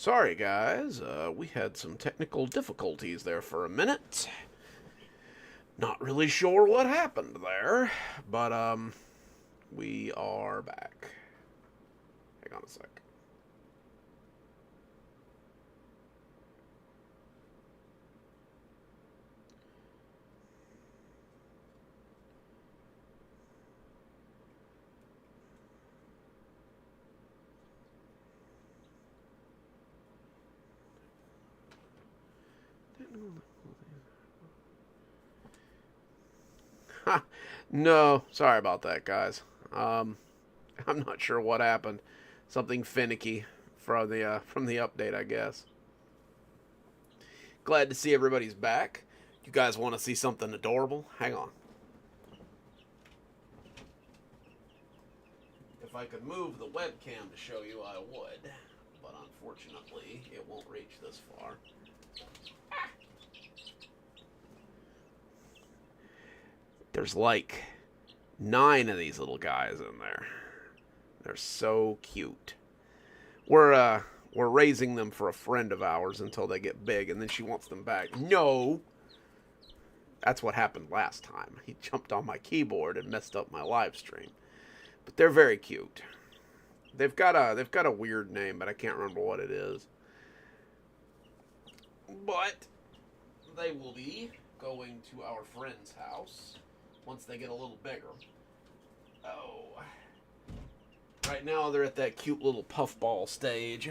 Sorry, guys. We had some technical difficulties there for a minute. Not really sure what happened there, but we are back. Hang on a sec. No, sorry about that, guys. I'm not sure what happened. Something finicky from the update, I guess. Glad to see everybody's back. You guys want to see something adorable? Hang on. If I could move the webcam to show you, I would, but unfortunately, it won't reach this far. There's like 9 of these little guys in there. They're so cute. We're raising them for a friend of ours until they get big, and then she wants them back. No, that's what happened last time. He jumped on my keyboard and messed up my live stream. But they're very cute. They've got a weird name, but I can't remember what it is. But they will be going to our friend's house once they get a little bigger. Oh. Right now they're at that cute little puffball stage.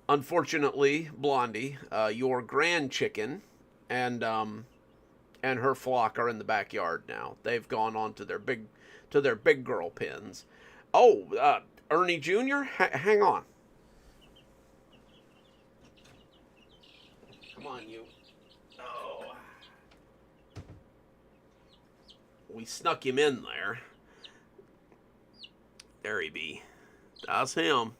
Unfortunately, Blondie, your grand chicken and her flock are in the backyard now. They've gone on to their big girl pens. Oh, Ernie Jr., hang on. Come on, you. Oh. We snuck him in there. There he be. That's him.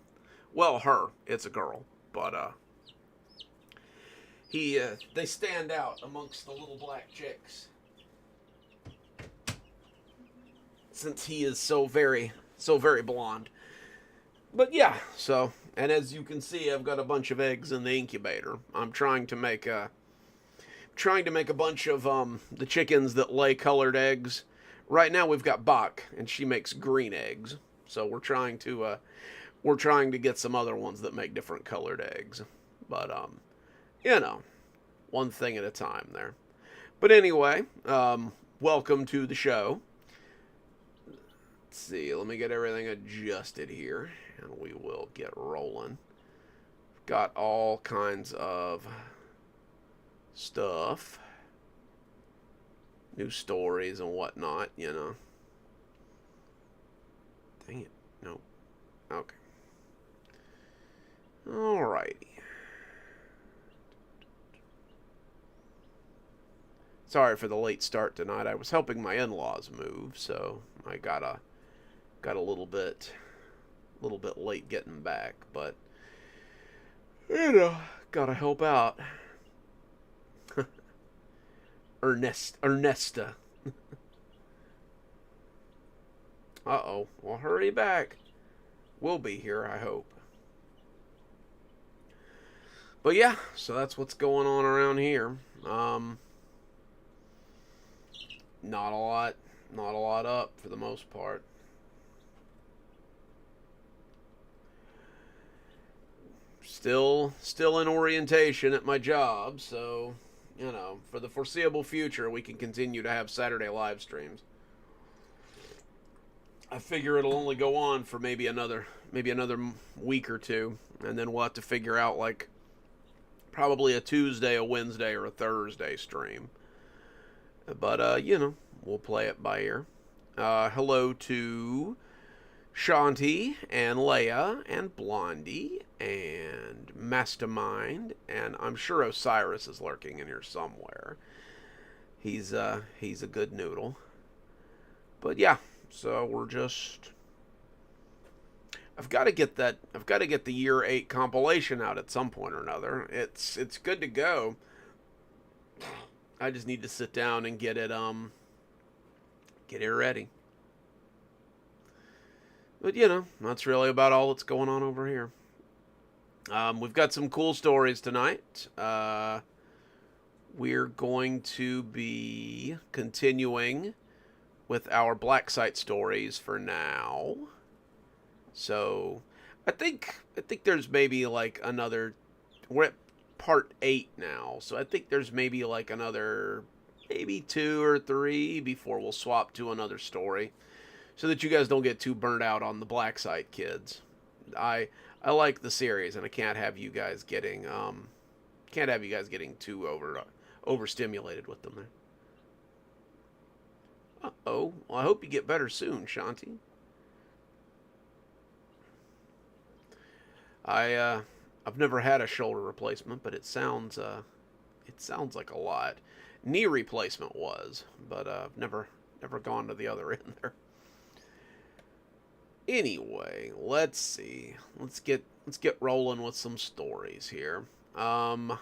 Well, her. It's a girl. But, they stand out amongst the little black chicks. Since he is so very blonde. But yeah, so, and as you can see, I've got a bunch of eggs in the incubator. I'm trying to make a bunch of, the chickens that lay colored eggs. Right now we've got Bach, and she makes green eggs. So we're trying to get some other ones that make different colored eggs. But, one thing at a time there. But anyway, welcome to the show. Let's see, let me get everything adjusted here, and we will get rolling. Got all kinds of stuff. New stories and whatnot, Dang it. Nope. Okay. Alrighty. Sorry for the late start tonight. I was helping my in-laws move, so I got a little bit late getting back, but gotta help out. Ernesta. Uh-oh. Well, hurry back. We'll be here, I hope. But yeah, so that's what's going on around here. Not a lot up for the most part. Still in orientation at my job, so, for the foreseeable future, we can continue to have Saturday live streams. I figure it'll only go on for maybe another week or two, and then we'll have to figure out, like, probably a Tuesday, a Wednesday, or a Thursday stream. But, we'll play it by ear. Hello to Shanti and Leia and Blondie and Mastermind, and I'm sure Osiris is lurking in here somewhere. He's a good noodle. But yeah, so we're just... I've got to get the year 8 compilation out at some point or another. It's good to go. I just need to sit down and get it ready. But, that's really about all that's going on over here. We've got some cool stories tonight. We're going to be continuing with our black site stories for now. So, I think there's maybe like another. We're at part 8 now, so I think there's maybe like another, maybe 2 or 3 before we'll swap to another story, so that you guys don't get too burnt out on the black site kids. I like the series, and I can't have you guys getting too overstimulated with them there. Uh-oh. Well, I hope you get better soon, Shanti. I've never had a shoulder replacement, but it sounds like a lot. Knee replacement was, but I've never gone to the other end there. Anyway, let's see. Let's get rolling with some stories here. We're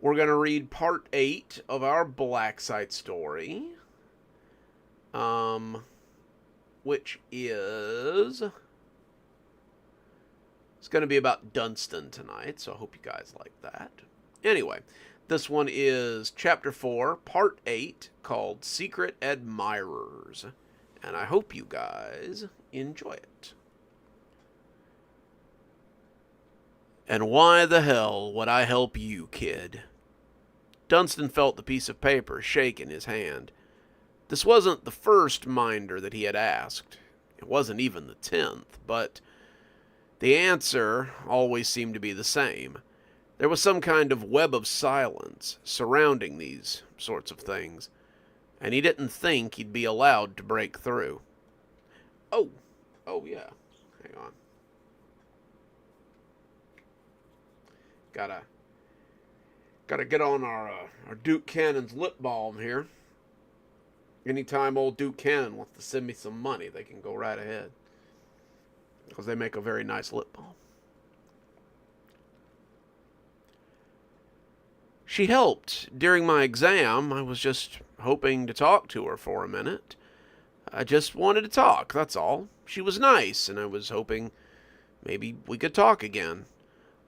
gonna read part 8 of our black site story. Which is it's going to be about Dunstan tonight, so I hope you guys like that. Anyway, this one is Chapter 4, Part 8, called Secret Admirers. And I hope you guys enjoy it. And why the hell would I help you, kid? Dunstan felt the piece of paper shake in his hand. This wasn't the first minder that he had asked. It wasn't even the 10th, but the answer always seemed to be the same. There was some kind of web of silence surrounding these sorts of things, and he didn't think he'd be allowed to break through. Oh yeah. Hang on. Gotta get on our Duke Cannon's lip balm here. Anytime old Duke Cannon wants to send me some money, they can go right ahead, because they make a very nice lip balm. She helped during my exam. I was just hoping to talk to her for a minute. I just wanted to talk, that's all. She was nice, and I was hoping maybe we could talk again.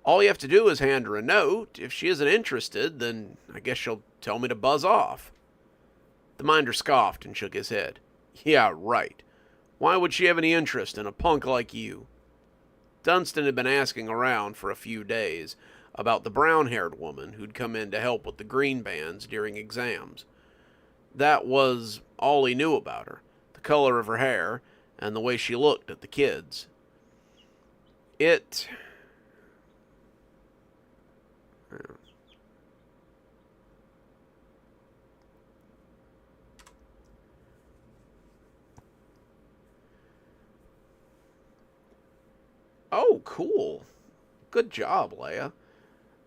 All you have to do is hand her a note. If she isn't interested, then I guess she'll tell me to buzz off. The minder scoffed and shook his head. Yeah, right. Why would she have any interest in a punk like you? Dunstan had been asking around for a few days about the brown-haired woman who'd come in to help with the green bands during exams. That was all he knew about her, the color of her hair, and the way she looked at the kids. Oh, cool. Good job, Leia.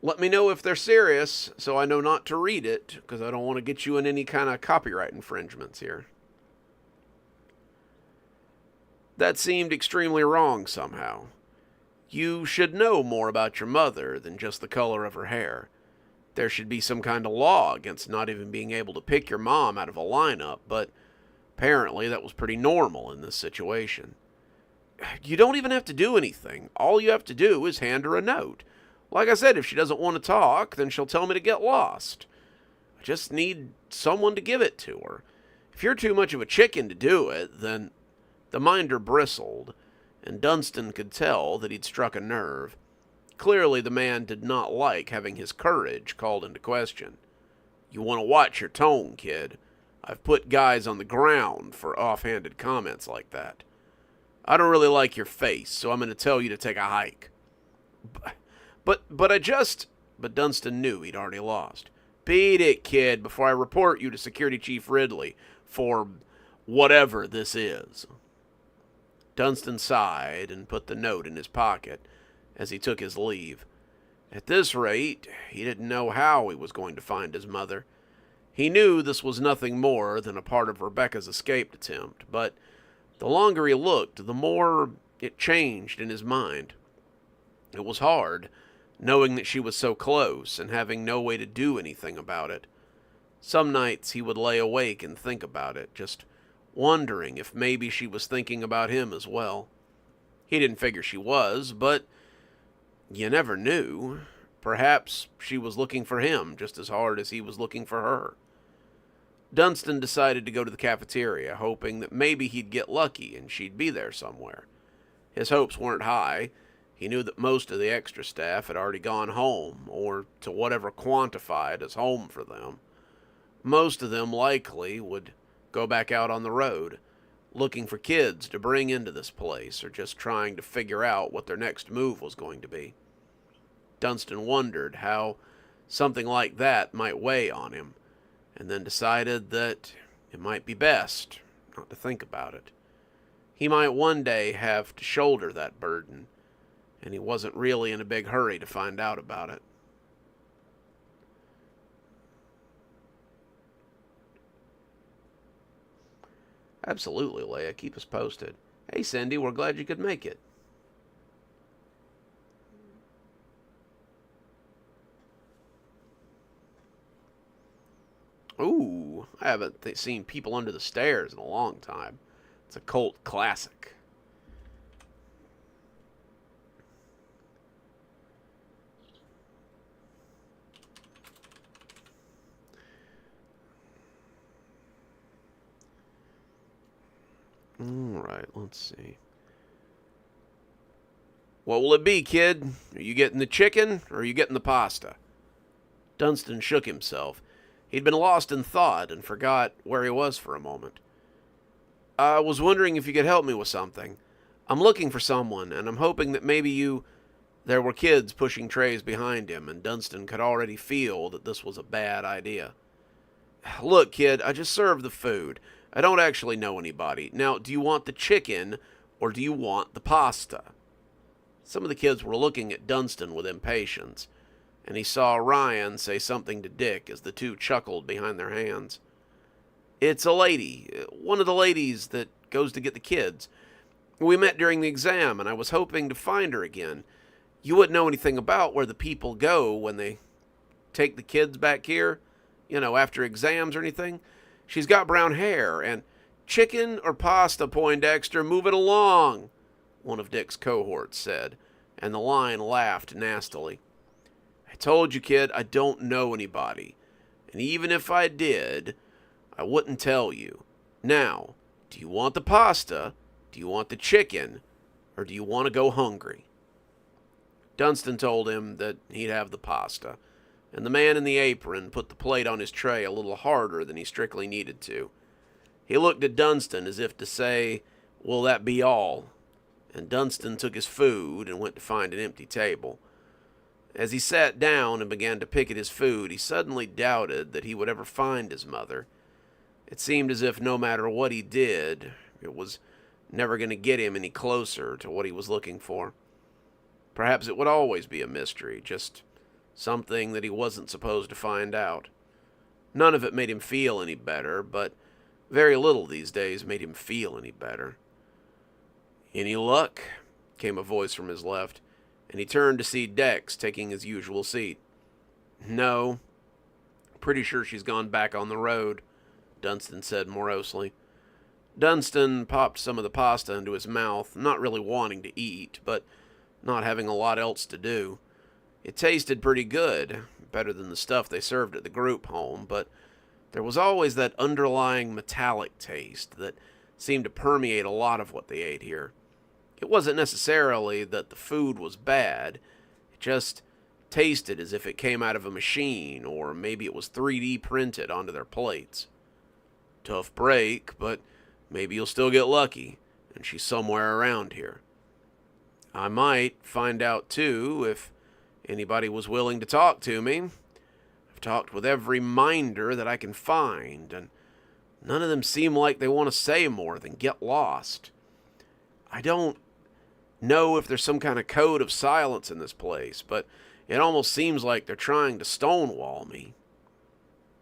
Let me know if they're serious, so I know not to read it, because I don't want to get you in any kind of copyright infringements here. That seemed extremely wrong somehow. You should know more about your mother than just the color of her hair. There should be some kind of law against not even being able to pick your mom out of a lineup, but apparently that was pretty normal in this situation. You don't even have to do anything. All you have to do is hand her a note. Like I said, if she doesn't want to talk, then she'll tell me to get lost. I just need someone to give it to her. If you're too much of a chicken to do it, then... The minder bristled, and Dunstan could tell that he'd struck a nerve. Clearly the man did not like having his courage called into question. You want to watch your tone, kid. I've put guys on the ground for offhanded comments like that. I don't really like your face, so I'm going to tell you to take a hike. But I just... But Dunstan knew he'd already lost. Beat it, kid, before I report you to Security Chief Ridley for whatever this is. Dunstan sighed and put the note in his pocket as he took his leave. At this rate, he didn't know how he was going to find his mother. He knew this was nothing more than a part of Rebecca's escape attempt, but the longer he looked, the more it changed in his mind. It was hard, knowing that she was so close and having no way to do anything about it. Some nights he would lay awake and think about it, just wondering if maybe she was thinking about him as well. He didn't figure she was, but you never knew. Perhaps she was looking for him just as hard as he was looking for her. Dunstan decided to go to the cafeteria, hoping that maybe he'd get lucky and she'd be there somewhere. His hopes weren't high. He knew that most of the extra staff had already gone home, or to whatever quantified as home for them. Most of them likely would go back out on the road, looking for kids to bring into this place, or just trying to figure out what their next move was going to be. Dunstan wondered how something like that might weigh on him, and then decided that it might be best not to think about it. He might one day have to shoulder that burden, and he wasn't really in a big hurry to find out about it. Absolutely, Leia. Keep us posted. Hey, Cindy, we're glad you could make it. Ooh, I haven't seen People Under the Stairs in a long time. It's a cult classic. Alright, let's see. What will it be, kid? Are you getting the chicken, or are you getting the pasta? Dunstan shook himself. He'd been lost in thought and forgot where he was for a moment. I was wondering if you could help me with something. I'm looking for someone, and I'm hoping that maybe you... There were kids pushing trays behind him, and Dunstan could already feel that this was a bad idea. Look, kid, I just served the food. I don't actually know anybody. Now, do you want the chicken, or do you want the pasta? Some of the kids were looking at Dunstan with impatience, and he saw Ryan say something to Dick as the two chuckled behind their hands. It's a lady, one of the ladies that goes to get the kids. We met during the exam, and I was hoping to find her again. You wouldn't know anything about where the people go when they take the kids back here, after exams or anything. She's got brown hair, and chicken or pasta, Poindexter, move it along, one of Dick's cohorts said, and the lion laughed nastily. I told you, kid, I don't know anybody, and even if I did, I wouldn't tell you. Now, do you want the pasta, do you want the chicken, or do you want to go hungry? Dunstan told him that he'd have the pasta, and the man in the apron put the plate on his tray a little harder than he strictly needed to. He looked at Dunstan as if to say, will that be all? And Dunstan took his food and went to find an empty table. As he sat down and began to pick at his food, he suddenly doubted that he would ever find his mother. It seemed as if no matter what he did, it was never going to get him any closer to what he was looking for. Perhaps it would always be a mystery, just something that he wasn't supposed to find out. None of it made him feel any better, but very little these days made him feel any better. Any luck? Came a voice from his left, and he turned to see Dex taking his usual seat. No. Pretty sure she's gone back on the road, Dunstan said morosely. Dunstan popped some of the pasta into his mouth, not really wanting to eat, but not having a lot else to do. It tasted pretty good, better than the stuff they served at the group home, but there was always that underlying metallic taste that seemed to permeate a lot of what they ate here. It wasn't necessarily that the food was bad, it just tasted as if it came out of a machine, or maybe it was 3D printed onto their plates. Tough break, but maybe you'll still get lucky, and she's somewhere around here. I might find out, too, if anybody was willing to talk to me. I've talked with every minder that I can find, and none of them seem like they want to say more than get lost. I don't know if there's some kind of code of silence in this place, but it almost seems like they're trying to stonewall me.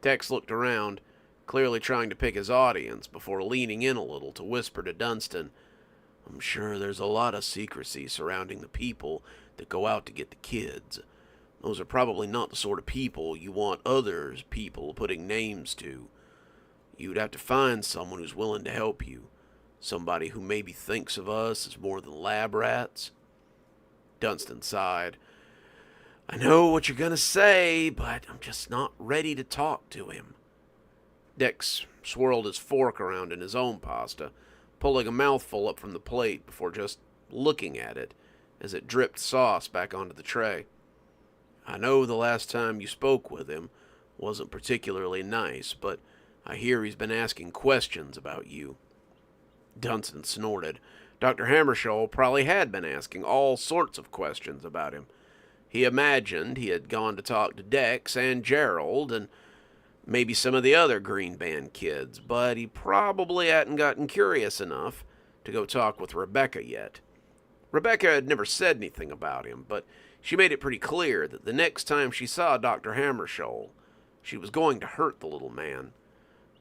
Tex looked around, clearly trying to pick his audience, before leaning in a little to whisper to Dunstan, I'm sure there's a lot of secrecy surrounding the people that go out to get the kids. Those are probably not the sort of people you want others people putting names to. You'd have to find someone who's willing to help you. Somebody who maybe thinks of us as more than lab rats." Dunstan sighed. "I know what you're going to say, but I'm just not ready to talk to him." Dex swirled his fork around in his own pasta, pulling a mouthful up from the plate before just looking at it as it dripped sauce back onto the tray. "I know the last time you spoke with him wasn't particularly nice, but I hear he's been asking questions about you." Dunstan snorted. Dr. Hammarskjöld probably had been asking all sorts of questions about him. He imagined he had gone to talk to Dex and Gerald and maybe some of the other Green Band kids, but he probably hadn't gotten curious enough to go talk with Rebecca yet. Rebecca had never said anything about him, but she made it pretty clear that the next time she saw Dr. Hammarskjöld, she was going to hurt the little man.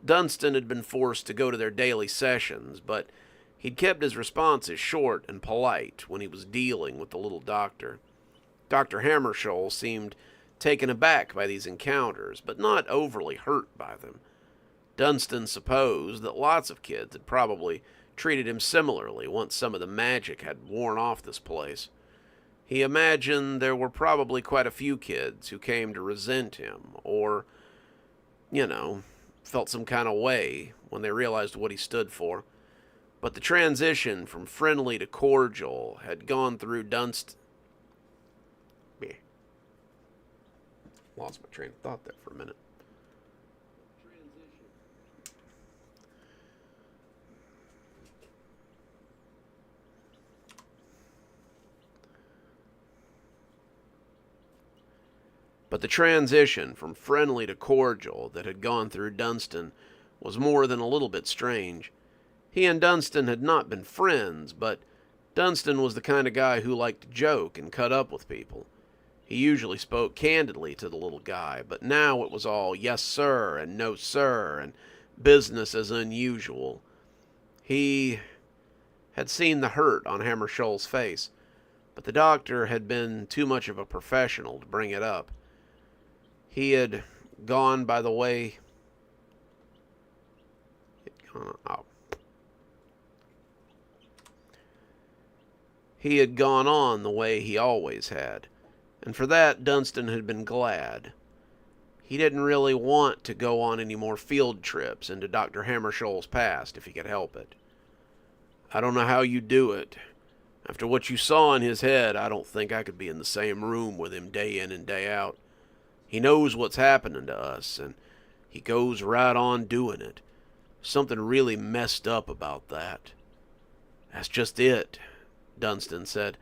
Dunstan had been forced to go to their daily sessions, but he'd kept his responses short and polite when he was dealing with the little doctor. Dr. Hammarskjöld seemed taken aback by these encounters, but not overly hurt by them. Dunstan supposed that lots of kids had probably treated him similarly once some of the magic had worn off this place. He imagined there were probably quite a few kids who came to resent him, or, felt some kind of way when they realized what he stood for. But the transition from friendly to cordial had gone through Dunstan. Lost my train of thought there for a minute. But the transition from friendly to cordial that had gone through Dunstan was more than a little bit strange. He and Dunstan had not been friends, but Dunstan was the kind of guy who liked to joke and cut up with people. He usually spoke candidly to the little guy, but now it was all yes sir and no sir and business as unusual. He had seen the hurt on Hammarskjöld's face, but the doctor had been too much of a professional to bring it up. He had gone by the way... He had gone on the way he always had, and for that Dunstan had been glad. He didn't really want to go on any more field trips into Dr. Hammarskjöld's past if he could help it. "I don't know how you do it. After what you saw in his head, I don't think I could be in the same room with him day in and day out. He knows what's happening to us, and he goes right on doing it. Something really messed up about that." "That's just it," Dunstan said.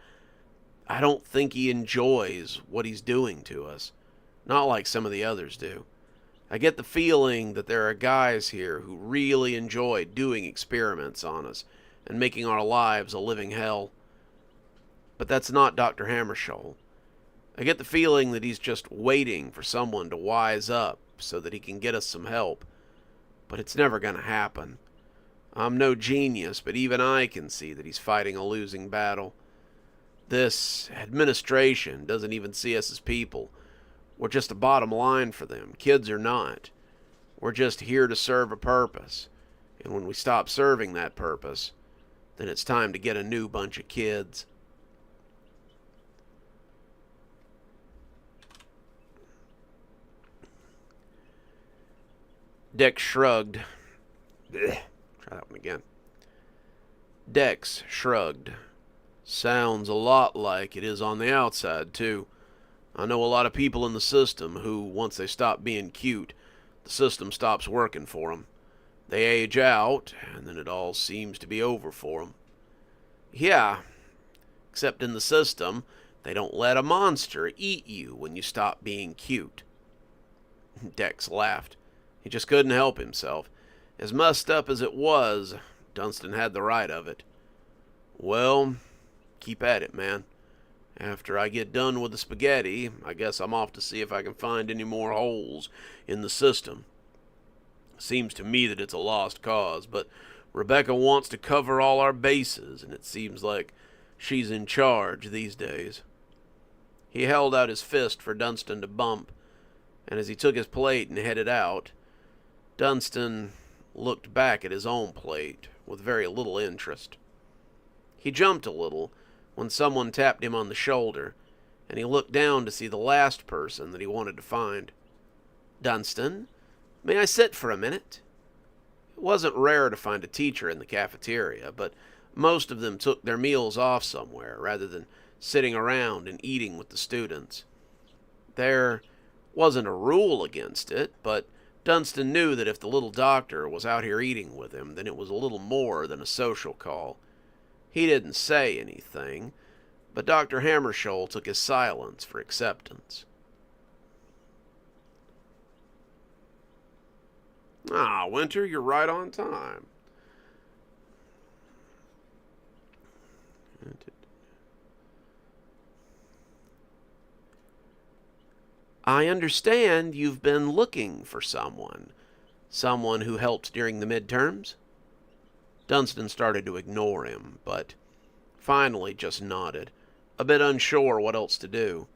"I don't think he enjoys what he's doing to us. Not like some of the others do. I get the feeling that there are guys here who really enjoy doing experiments on us and making our lives a living hell. But that's not Dr. Hammarskjöld. I get the feeling that he's just waiting for someone to wise up so that he can get us some help. But it's never going to happen. I'm no genius, but even I can see that he's fighting a losing battle. This administration doesn't even see us as people. We're just a bottom line for them, kids or not. We're just here to serve a purpose. And when we stop serving that purpose, then it's time to get a new bunch of kids." Dex shrugged. Blech. Try that one again. Dex shrugged. "Sounds a lot like it is on the outside, too. I know a lot of people in the system who, once they stop being cute, the system stops working for them. They age out, and then it all seems to be over for them." "Yeah, except in the system, they don't let a monster eat you when you stop being cute." Dex laughed. He just couldn't help himself. As messed up as it was, Dunstan had the right of it. "Well, keep at it, man. After I get done with the spaghetti, I guess I'm off to see if I can find any more holes in the system. Seems to me that it's a lost cause, but Rebecca wants to cover all our bases, and it seems like she's in charge these days." He held out his fist for Dunstan to bump, and as he took his plate and headed out, Dunstan looked back at his own plate with very little interest. He jumped a little when someone tapped him on the shoulder, and he looked down to see the last person that he wanted to find. "Dunstan, may I sit for a minute?" It wasn't rare to find a teacher in the cafeteria, but most of them took their meals off somewhere rather than sitting around and eating with the students. There wasn't a rule against it, but Dunstan knew that if the little doctor was out here eating with him, then it was a little more than a social call. He didn't say anything, but Dr. Hammarskjöld took his silence for acceptance. "Ah, Winter, you're right on time." "I understand you've been looking for someone. Someone who helped during the midterms?" Dunstan started to ignore him, but finally just nodded, a bit unsure what else to do.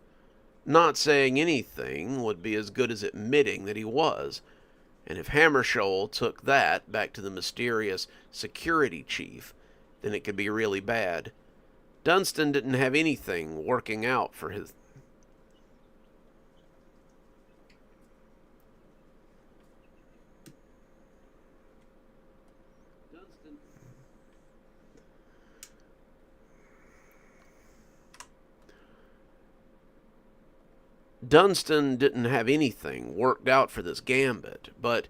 Not saying anything would be as good as admitting that he was, and if Hammarskjöld took that back to the mysterious security chief, then it could be really bad. Dunstan didn't have anything working out for his... Dunstan didn't have anything worked out for this gambit, but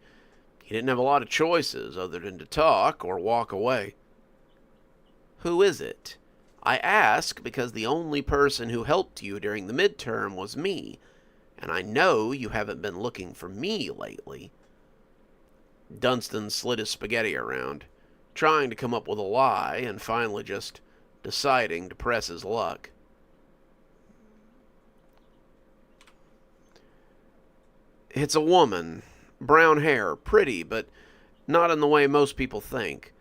he didn't have a lot of choices other than to talk or walk away. "Who is it? I ask because the only person who helped you during the midterm was me, and I know you haven't been looking for me lately." Dunstan slid his spaghetti around, trying to come up with a lie, and finally just deciding to press his luck. "It's a woman. Brown hair. Pretty, but not in the way most people think.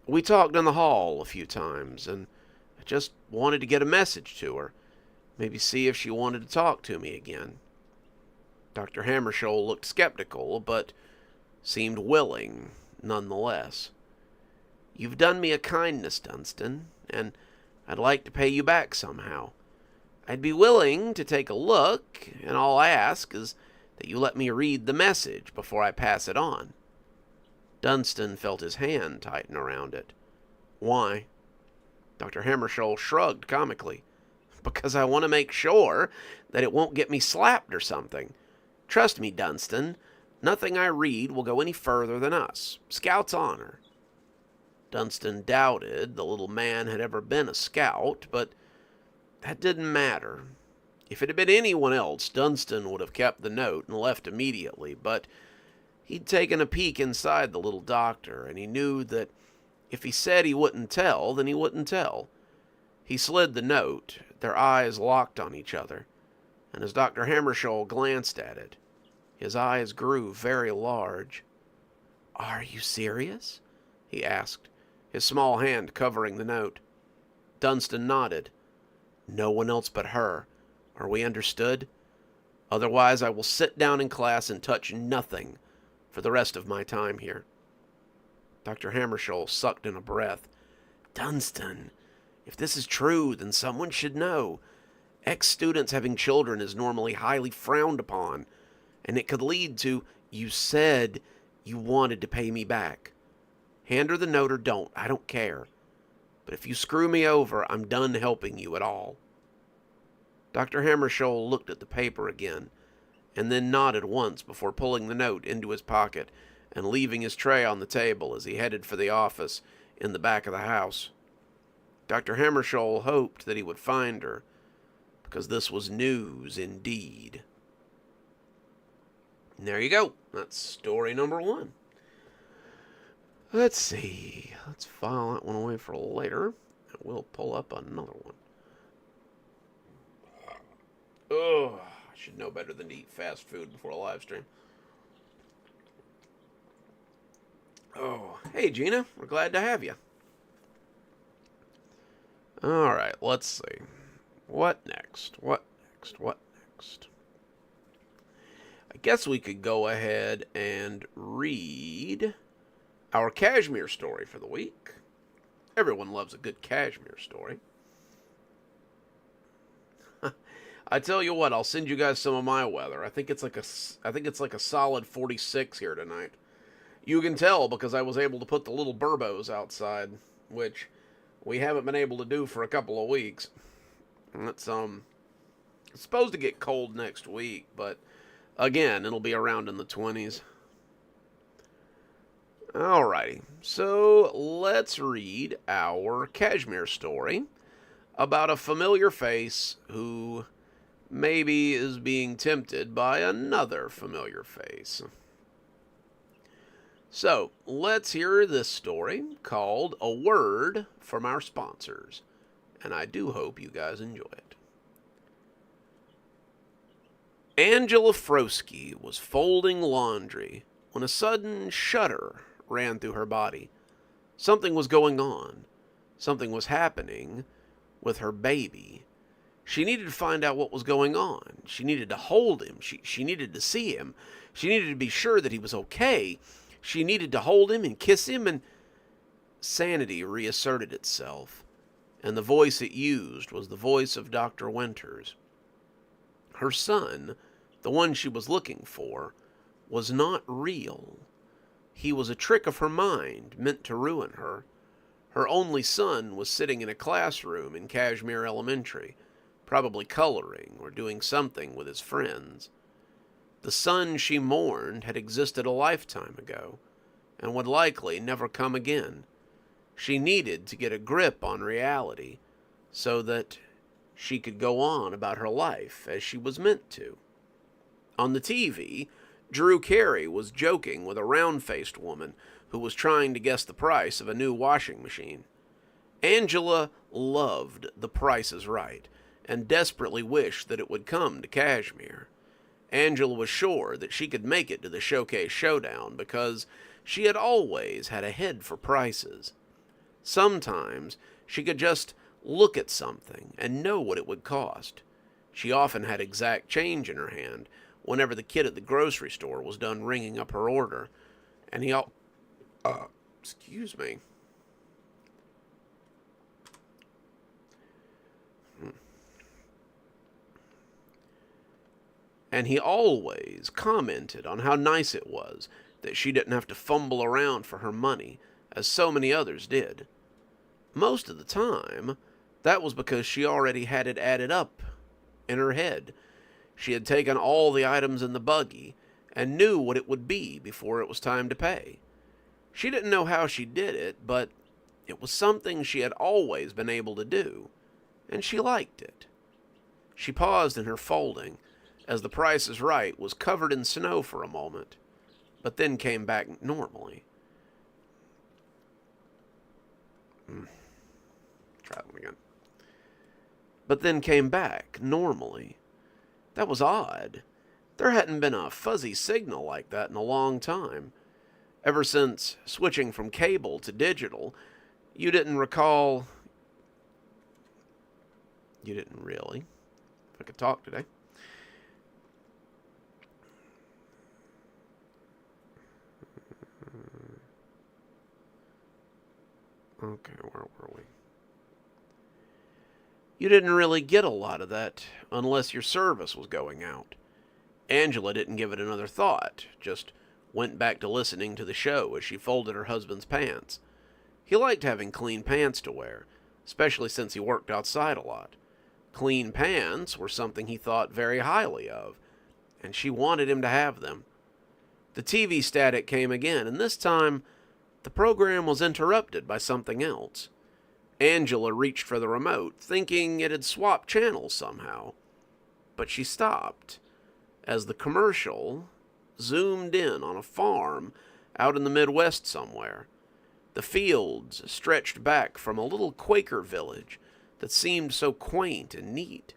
We talked in the hall a few times, and I just wanted to get a message to her. Maybe see if she wanted to talk to me again." Dr. Hammarskjöld looked skeptical, but seemed willing nonetheless. "You've done me a kindness, Dunstan, and I'd like to pay you back somehow. I'd be willing to take a look, and all I ask is that you let me read the message before I pass it on." Dunstan felt his hand tighten around it. "Why?" Dr. Hammarskjöld shrugged comically. "Because I want to make sure that it won't get me slapped or something. Trust me, Dunstan, nothing I read will go any further than us. Scout's honor." Dunstan doubted the little man had ever been a scout, but that didn't matter. If it had been anyone else, Dunstan would have kept the note and left immediately, but he'd taken a peek inside the little doctor, and he knew that if he said he wouldn't tell, then he wouldn't tell. He slid the note, their eyes locked on each other, and as Dr. Hammarskjöld glanced at it, his eyes grew very large. "Are you serious?" he asked, his small hand covering the note. Dunstan nodded. "No one else but her. Are we understood? Otherwise, I will sit down in class and touch nothing for the rest of my time here." Dr. Hammarskjöld sucked in a breath. "Dunstan, if this is true, then someone should know. Ex-students having children is normally highly frowned upon, and it could lead to... You said you wanted to pay me back. Hand her the note or don't, I don't care. But if you screw me over, I'm done helping you at all." Dr. Hammarskjöld looked at the paper again, and then nodded once before pulling the note into his pocket and leaving his tray on the table as he headed for the office in the back of the house. Dr. Hammarskjöld hoped that he would find her, because this was news indeed. And there you go. That's story number 1. Let's see. Let's file that one away for later, and we'll pull up another one. Oh, I should know better than to eat fast food before a live stream. Oh, hey Gina, we're glad to have you. All right, let's see. What next? What next? I guess we could go ahead and read Our cashmere story for the week. Everyone loves a good cashmere story. I tell you what, I'll send you guys some of my weather. I think it's like a solid 46 here tonight. You can tell because I was able to put the little burbos outside, which we haven't been able to do for a couple of weeks. And it's supposed to get cold next week, but again, it'll be around in the 20s. Alrighty, so let's read our cashmere story about a familiar face who maybe is being tempted by another familiar face. So, let's hear this story called A Word from our sponsors, and I do hope you guys enjoy it. Angela Frosky was folding laundry when a sudden shudder ran through her body. Something was going on. Something was happening with her baby. She needed to find out what was going on. She needed to hold him. She needed to see him. She needed to be sure that he was okay. She needed to hold him and kiss him, and sanity reasserted itself, and the voice it used was the voice of Dr. Winters. Her son, the one she was looking for, was not real. He was a trick of her mind, meant to ruin her. Her only son was sitting in a classroom in Kashmere Elementary, probably coloring or doing something with his friends. The son she mourned had existed a lifetime ago, and would likely never come again. She needed to get a grip on reality, so that she could go on about her life as she was meant to. On the TV, Drew Carey was joking with a round-faced woman who was trying to guess the price of a new washing machine. Angela loved The Price is Right, and desperately wished that it would come to Kashmere. Angela was sure that she could make it to the Showcase Showdown because she had always had a head for prices. Sometimes she could just look at something and know what it would cost. She often had exact change in her hand whenever the kid at the grocery store was done ringing up her order, and excuse me. And he always commented on how nice it was that she didn't have to fumble around for her money, as so many others did. Most of the time, that was because she already had it added up in her head. She had taken all the items in the buggy and knew what it would be before it was time to pay. She didn't know how she did it, but it was something she had always been able to do, and she liked it. She paused in her folding as The Price is Right was covered in snow for a moment, but then came back normally. Try that one again. But then came back normally. That was odd. There hadn't been a fuzzy signal like that in a long time. Ever since switching from cable to digital, you didn't recall... You didn't really. If I could talk today. Okay, where were we? You didn't really get a lot of that unless your service was going out. Angela didn't give it another thought, just went back to listening to the show as she folded her husband's pants. He liked having clean pants to wear, especially since he worked outside a lot. Clean pants were something he thought very highly of, and she wanted him to have them. The TV static came again, and this time the program was interrupted by something else. Angela reached for the remote, thinking it had swapped channels somehow. But she stopped as the commercial zoomed in on a farm out in the Midwest somewhere. The fields stretched back from a little Quaker village that seemed so quaint and neat.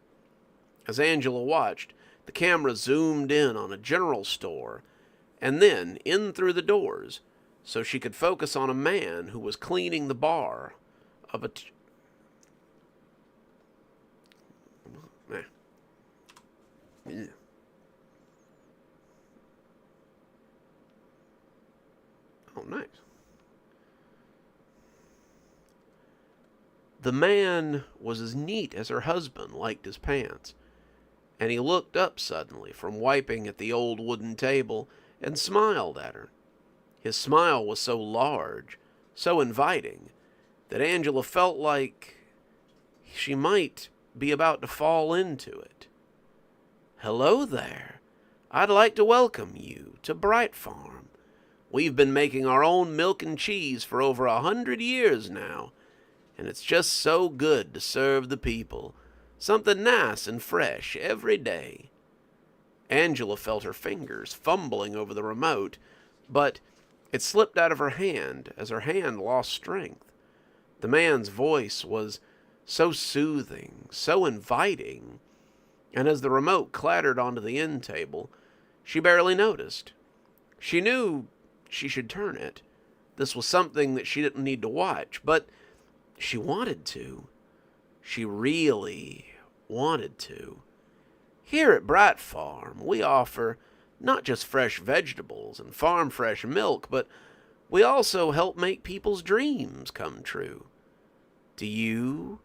As Angela watched, the camera zoomed in on a general store and then in through the doors so she could focus on a man who was cleaning the bar of a... Yeah. Oh, nice. The man was as neat as her husband liked his pants, and he looked up suddenly from wiping at the old wooden table and smiled at her. His smile was so large, so inviting, that Angela felt like she might be about to fall into it. "Hello there. I'd like to welcome you to Bright Farm. We've been making our own milk and cheese for over 100 years now, and it's just so good to serve the people. Something nice and fresh every day." Angela felt her fingers fumbling over the remote, but it slipped out of her hand as her hand lost strength. The man's voice was so soothing, so inviting, and as the remote clattered onto the end table, she barely noticed. She knew she should turn it. This was something that she didn't need to watch, but she wanted to. She really wanted to. Here at Bright Farm, we offer not just fresh vegetables and farm-fresh milk, but we also help make people's dreams come true. Do you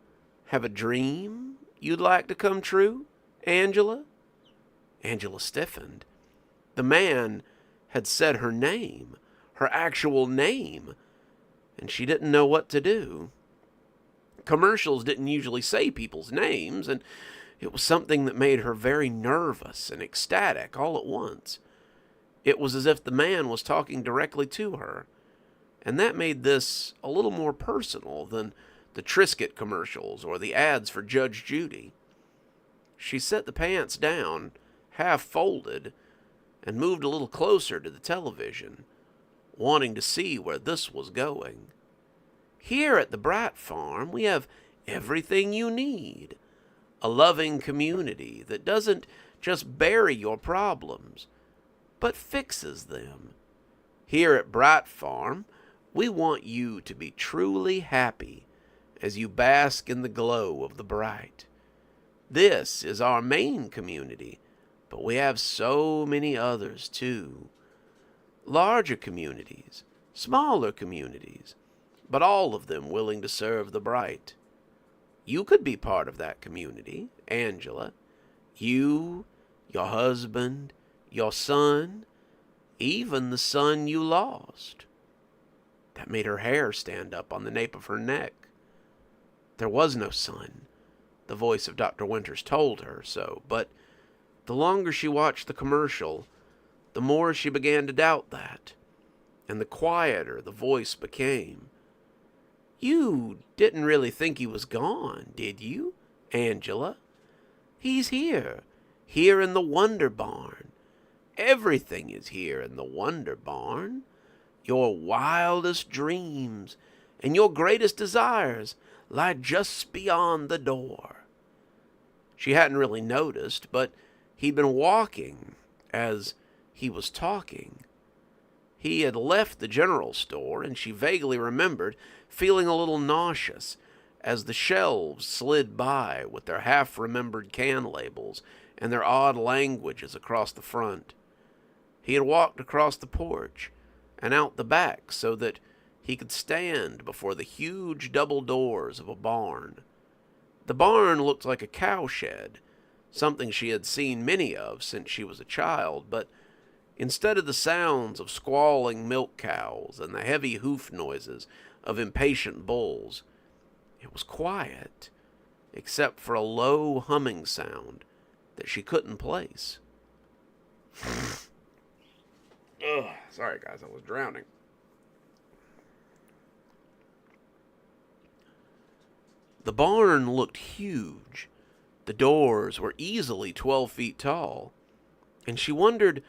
have a dream you'd like to come true, Angela? Angela stiffened. The man had said her name, her actual name, and she didn't know what to do. Commercials didn't usually say people's names, and it was something that made her very nervous and ecstatic all at once. It was as if the man was talking directly to her, and that made this a little more personal than the Triscuit commercials or the ads for Judge Judy. She set the pants down, half folded, and moved a little closer to the television, wanting to see where this was going. Here at the Bright Farm, we have everything you need. A loving community that doesn't just bury your problems, but fixes them. Here at Bright Farm, we want you to be truly happy as you bask in the glow of the bright. This is our main community, but we have so many others too. Larger communities, smaller communities, but all of them willing to serve the bright. You could be part of that community, Angela. You, your husband, your son, even the son you lost. That made her hair stand up on the nape of her neck. There was no son. The voice of Dr. Winters told her so, but the longer she watched the commercial, the more she began to doubt that, and the quieter the voice became. You didn't really think he was gone, did you, Angela? He's here in the Wonder Barn. Everything is here in the Wonder Barn. Your wildest dreams and your greatest desires lie just beyond the door. She hadn't really noticed, but he'd been walking as he was talking. He had left the general store, and she vaguely remembered feeling a little nauseous as the shelves slid by with their half-remembered can labels and their odd languages across the front. He had walked across the porch and out the back so that he could stand before the huge double doors of a barn. The barn looked like a cowshed, something she had seen many of since she was a child, but instead of the sounds of squalling milk cows and the heavy hoof noises of impatient bulls, it was quiet, except for a low humming sound that she couldn't place. Ugh, sorry guys, I was drowning. The barn looked huge. The doors were easily 12 feet tall, and she wondered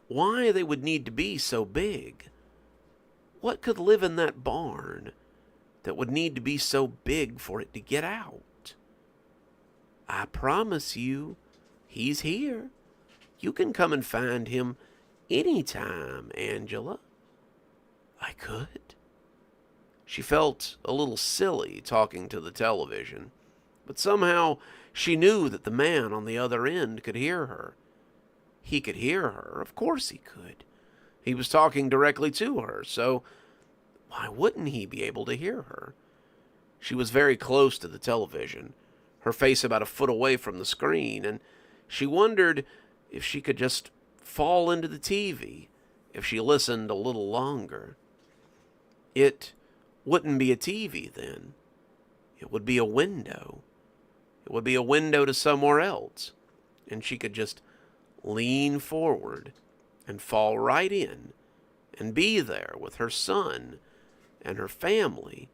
why they would need to be so big. What could live in that barn that would need to be so big for it to get out? I promise you, he's here. You can come and find him anytime, Angela. I could. She felt a little silly talking to the television, but somehow she knew that the man on the other end could hear her. He could hear her, of course he could. He was talking directly to her, so why wouldn't he be able to hear her? She was very close to the television, her face about a foot away from the screen, and she wondered if she could just fall into the TV if she listened a little longer. It wouldn't be a TV then. It would be a window. It would be a window to somewhere else, and she could just lean forward and fall right in and be there with her son and her family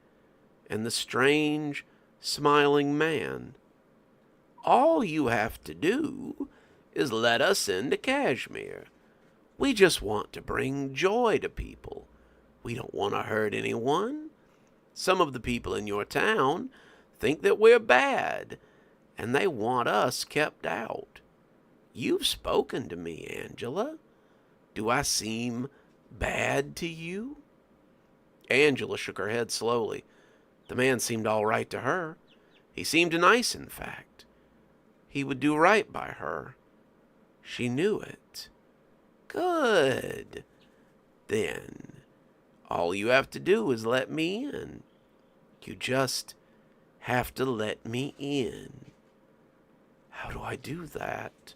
and the strange, smiling man. All you have to do is let us into Kashmir. We just want to bring joy to people. We don't want to hurt anyone. Some of the people in your town think that we're bad, and they want us kept out. You've spoken to me, Angela. Do I seem bad to you? Angela shook her head slowly. The man seemed all right to her. He seemed nice, in fact. He would do right by her. She knew it. Good. Then, all you have to do is let me in. You just have to let me in. How do I do that?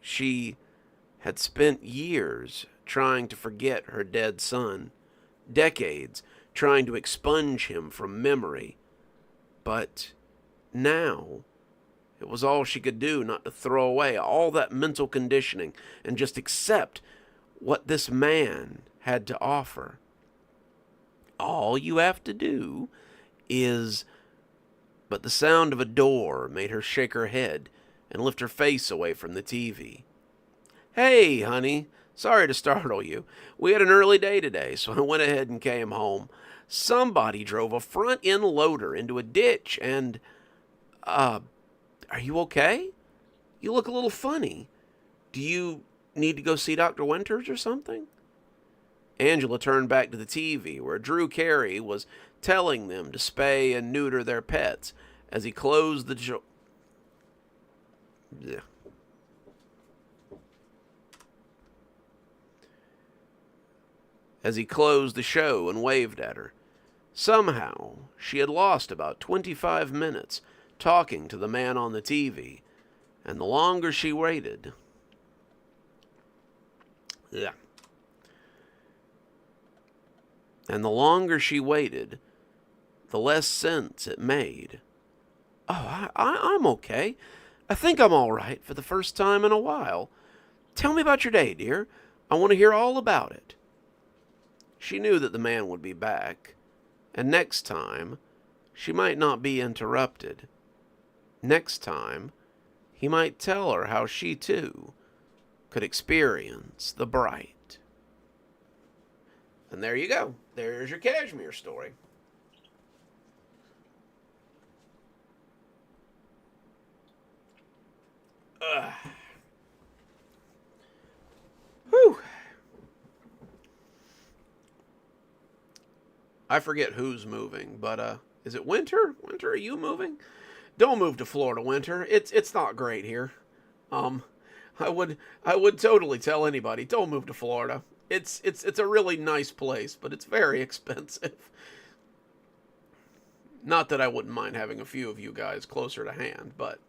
She had spent years trying to forget her dead son, decades trying to expunge him from memory. But now, it was all she could do not to throw away all that mental conditioning and just accept what this man had to offer. All you have to do is... But the sound of a door made her shake her head and lift her face away from the TV. Hey, honey, sorry to startle you. We had an early day today, so I went ahead and came home. Somebody drove a front-end loader into a ditch and... are you okay? You look a little funny. Do you need to go see Dr. Winters or something? Angela turned back to the TV, where Drew Carey was telling them to spay and neuter their pets as he closed the door. As he closed the show and waved at her. Somehow, she had lost about 25 minutes talking to the man on the TV, and the longer she waited... And the longer she waited, the less sense it made. Oh, I'm okay. I think I'm all right for the first time in a while. Tell me about your day, dear. I want to hear all about it. She knew that the man would be back, and next time, she might not be interrupted. Next time, he might tell her how she, too, could experience the bright. And there you go. There's your Kashmir story. Whew. I forget who's moving, but is it Winter? Winter, are you moving? Don't move to Florida, Winter. It's not great here. I would totally tell anybody, don't move to Florida. It's a really nice place, but it's very expensive. Not that I wouldn't mind having a few of you guys closer to hand, but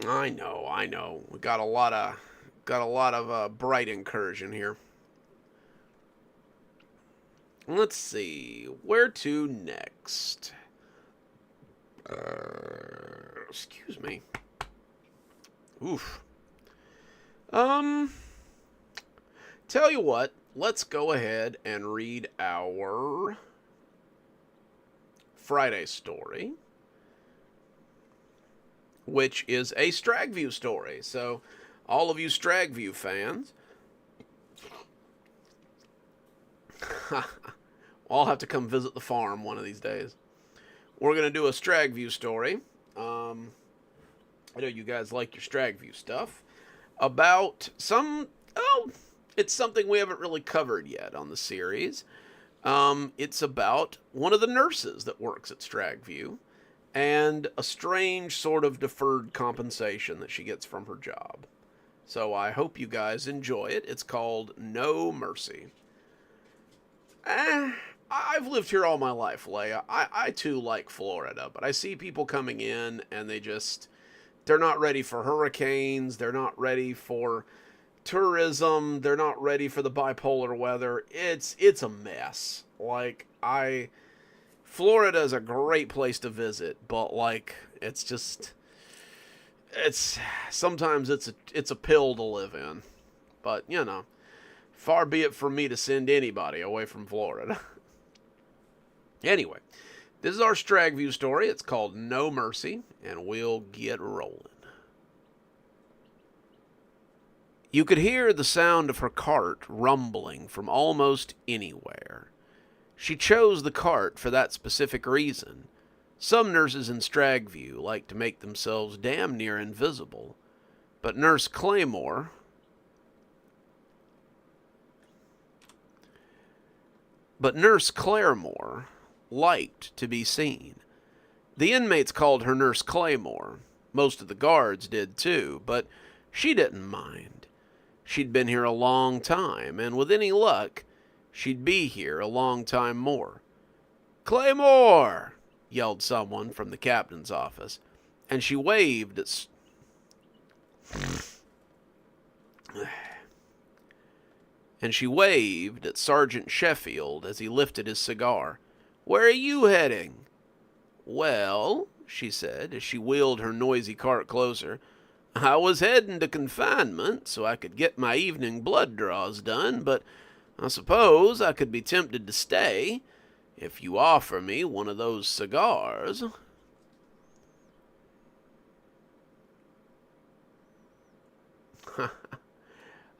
I know. We got a lot of bright incursion here. Let's see, where to next? Excuse me. Oof. Tell you what, let's go ahead and read our Friday story, which is a Stragview story. So, all of you Stragview fans, I'll have to come visit the farm one of these days. We're going to do a Stragview story. I know you guys like your Stragview stuff. About it's something we haven't really covered yet on the series. It's about one of the nurses that works at Stragview and a strange sort of deferred compensation that she gets from her job. So I hope you guys enjoy it. It's called No Mercy. I've lived here all my life, Leia. I too like Florida, but I see people coming in and they're not ready for hurricanes. They're not ready for tourism. They're not ready for the bipolar weather. It's a mess. Florida is a great place to visit, but it's sometimes it's a pill to live in. But far be it from me to send anybody away from Florida. Anyway, this is our Stragview story. It's called No Mercy, and we'll get rolling. You could hear the sound of her cart rumbling from almost anywhere. She chose the cart for that specific reason. Some nurses in Stragview like to make themselves damn near invisible, but Nurse Claymore Claremore liked to be seen. The inmates called her Nurse Claymore. Most of the guards did too, but she didn't mind. She'd been here a long time, and with any luck, she'd be here a long time more. "Claymore!" yelled someone from the captain's office, and she waved at Sergeant Sheffield as he lifted his cigar. "Where are you heading?" "Well," she said as she wheeled her noisy cart closer, "I was heading to confinement so I could get my evening blood draws done, but I suppose I could be tempted to stay if you offer me one of those cigars."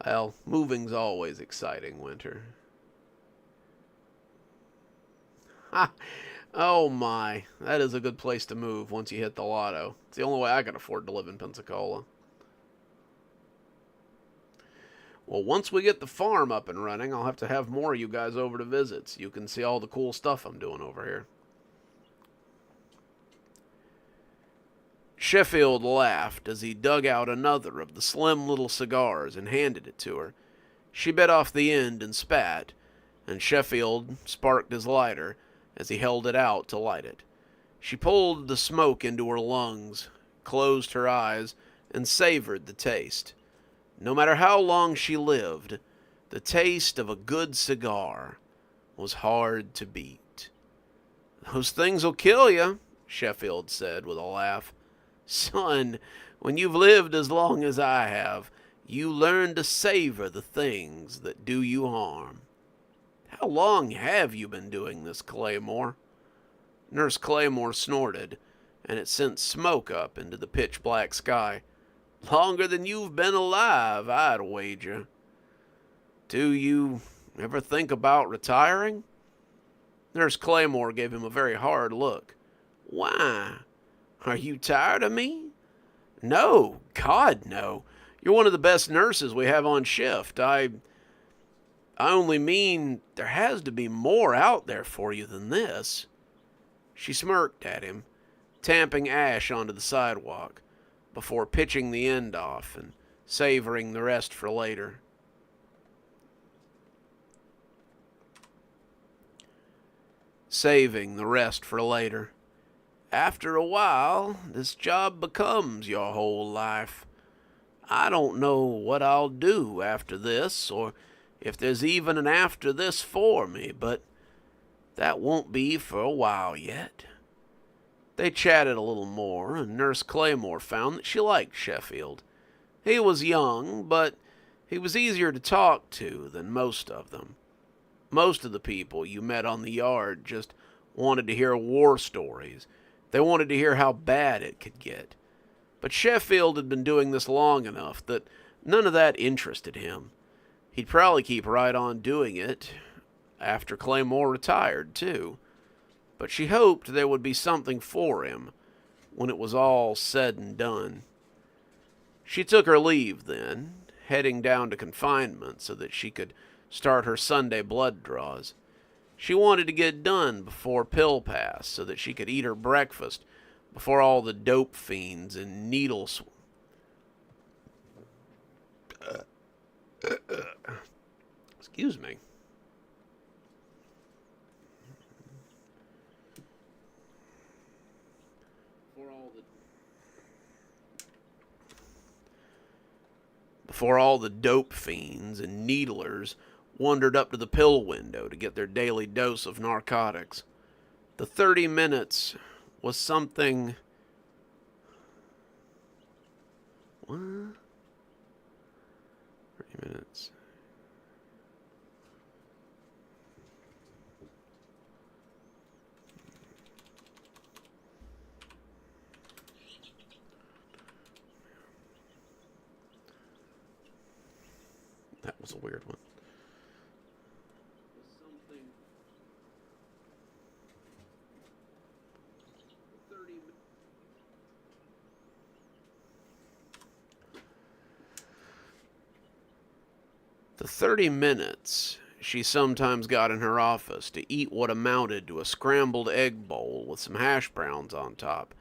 Well, moving's always exciting, Winter. Ha! Oh my, that is a good place to move once you hit the lotto. It's the only way I can afford to live in Pensacola. Well, once we get the farm up and running, I'll have to have more of you guys over to visit so you can see all the cool stuff I'm doing over here. Sheffield laughed as he dug out another of the slim little cigars and handed it to her. She bit off the end and spat, and Sheffield sparked his lighter as he held it out to light it. She pulled the smoke into her lungs, closed her eyes, and savored the taste. No matter how long she lived, the taste of a good cigar was hard to beat. "Those things'll kill you," Sheffield said with a laugh. "Son, when you've lived as long as I have, you learn to savor the things that do you harm." "How long have you been doing this, Claymore?" Nurse Claymore snorted, and it sent smoke up into the pitch-black sky. "Longer than you've been alive, I'd wager." "Do you ever think about retiring?" Nurse Claymore gave him a very hard look. "Why? Are you tired of me?" "No, God, no. You're one of the best nurses we have on shift. I only mean there has to be more out there for you than this." She smirked at him, tamping ash onto the sidewalk, before pitching the end off and savoring the rest for later. Saving the rest for later. After a while, this job becomes your whole life. I don't know what I'll do after this, or if there's even an after this for me, but that won't be for a while yet. They chatted a little more, and Nurse Claymore found that she liked Sheffield. He was young, but he was easier to talk to than most of them. Most of the people you met on the yard just wanted to hear war stories. They wanted to hear how bad it could get. But Sheffield had been doing this long enough that none of that interested him. He'd probably keep right on doing it after Claymore retired, too. But she hoped there would be something for him when it was all said and done. She took her leave then, heading down to confinement so that she could start her Sunday blood draws. She wanted to get done before pill pass so that she could eat her breakfast before all the dope fiends and Excuse me. Before all the dope fiends and needlers wandered up to the pill window to get their daily dose of narcotics. The 30 minutes was something. What? 30 minutes. That was a weird one. The 30 minutes she sometimes got in her office to eat what amounted to a scrambled egg bowl with some hash browns on top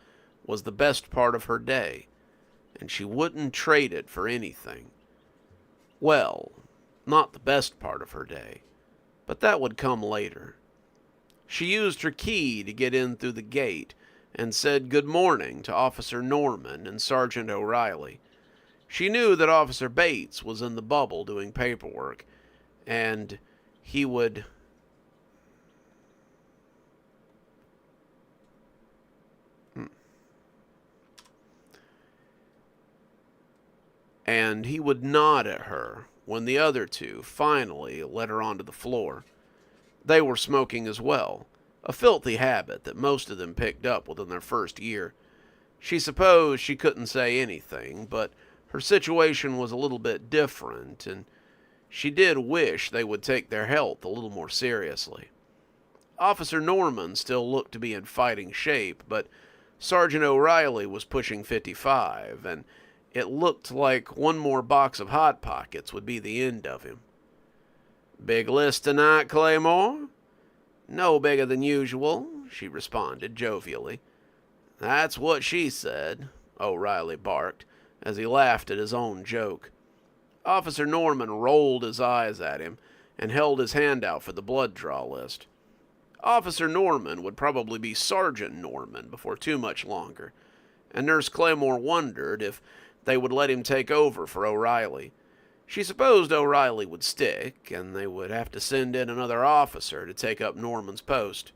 was the best part of her day, and she wouldn't trade it for anything. Well, not the best part of her day, but that would come later. She used her key to get in through the gate and said good morning to Officer Norman and Sergeant O'Reilly. She knew that Officer Bates was in the bubble doing paperwork, and he would nod at her when the other two finally led her onto the floor. They were smoking as well, a filthy habit that most of them picked up within their first year. She supposed she couldn't say anything, but her situation was a little bit different, and she did wish they would take their health a little more seriously. Officer Norman still looked to be in fighting shape, but Sergeant O'Reilly was pushing 55, and it looked like one more box of Hot Pockets would be the end of him. "Big list tonight, Claymore?" "No bigger than usual," she responded jovially. "That's what she said," O'Reilly barked, as he laughed at his own joke. Officer Norman rolled his eyes at him and held his hand out for the blood draw list. Officer Norman would probably be Sergeant Norman before too much longer, and Nurse Claymore wondered if they would let him take over for O'Reilly. She supposed O'Reilly would stick, and they would have to send in another officer to take up Norman's post.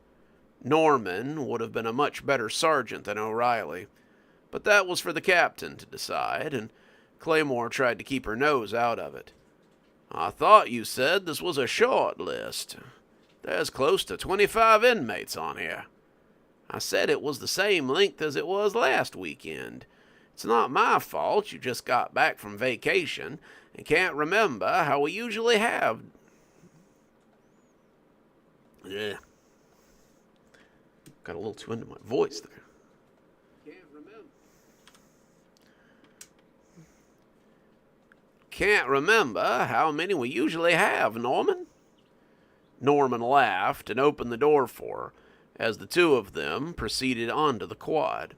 Norman would have been a much better sergeant than O'Reilly, but that was for the captain to decide, and Claymore tried to keep her nose out of it. "I thought you said this was a short list. There's close to 25 inmates on here." "I said it was the same length as it was last weekend. It's not my fault you just got back from vacation and can't remember how we usually have." Yeah. Got a little too into my voice there. "Can't remember how many we usually have, Norman?" Norman laughed and opened the door for her as the two of them proceeded onto the quad.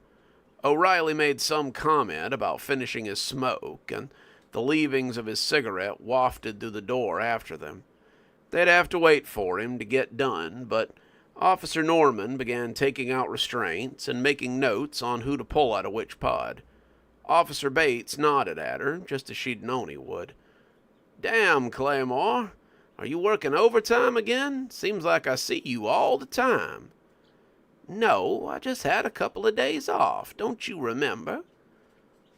O'Reilly made some comment about finishing his smoke, and the leavings of his cigarette wafted through the door after them. They'd have to wait for him to get done, but Officer Norman began taking out restraints and making notes on who to pull out of which pod. Officer Bates nodded at her, just as she'd known he would. "Damn, Claymore, are you working overtime again? Seems like I see you all the time." "No, I just had a couple of days off, don't you remember?"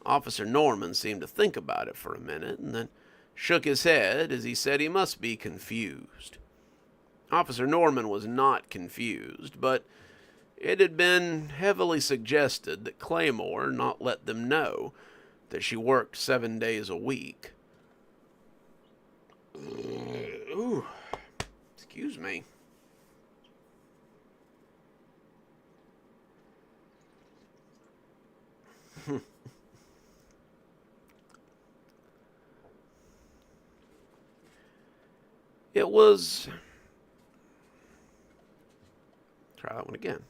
Officer Norman seemed to think about it for a minute, and then shook his head as he said he must be confused. Officer Norman was not confused, but it had been heavily suggested that Claymore not let them know that she worked 7 days a week. Ooh, excuse me. It was... Try that one again.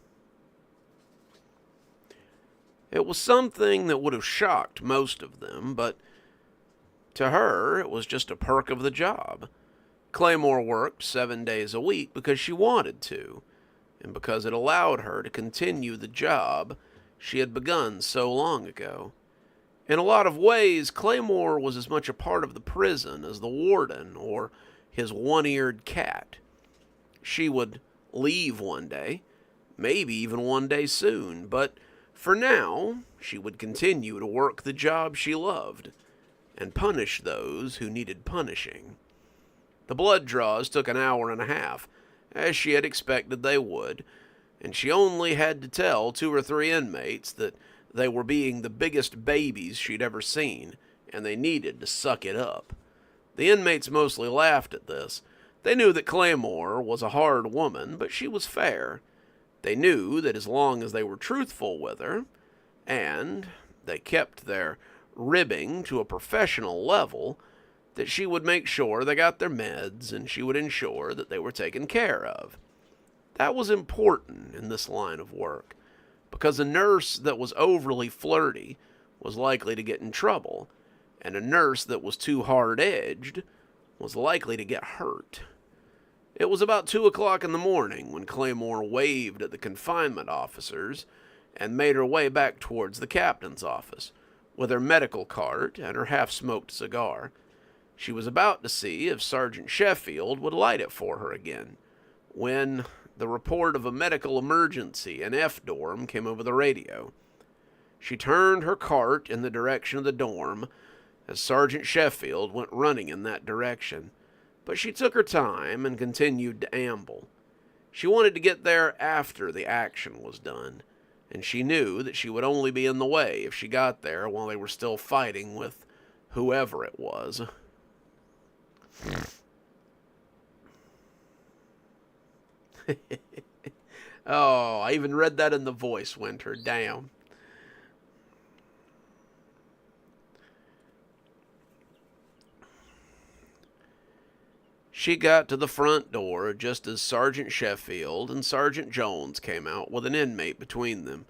It was something that would have shocked most of them, but To her, it was just a perk of the job. Claymore worked 7 days a week because she wanted to, and because it allowed her to continue the job she had begun so long ago. In a lot of ways, Claymore was as much a part of the prison as the warden or his one-eared cat. She would leave one day, maybe even one day soon, but for now, she would continue to work the job she loved and punish those who needed punishing. The blood draws took an hour and a half, as she had expected they would, and she only had to tell 2 or 3 inmates that they were being the biggest babies she'd ever seen, and they needed to suck it up. The inmates mostly laughed at this. They knew that Claymore was a hard woman, but she was fair. They knew that as long as they were truthful with her, and they kept their ribbing to a professional level, that she would make sure they got their meds and she would ensure that they were taken care of. That was important in this line of work, because a nurse that was overly flirty was likely to get in trouble, and a nurse that was too hard-edged was likely to get hurt. It was about 2 o'clock in the morning when Claymore waved at the confinement officers and made her way back towards the captain's office, with her medical cart and her half-smoked cigar. She was about to see if Sergeant Sheffield would light it for her again, when the report of a medical emergency in F dorm came over the radio. She turned her cart in the direction of the dorm as Sergeant Sheffield went running in that direction, but she took her time and continued to amble. She wanted to get there after the action was done, and she knew that she would only be in the way if she got there while they were still fighting with whoever it was. Oh, I even read that in the voice, Winter. Damn. She got to the front door just as Sergeant Sheffield and Sergeant Jones came out with an inmate between them.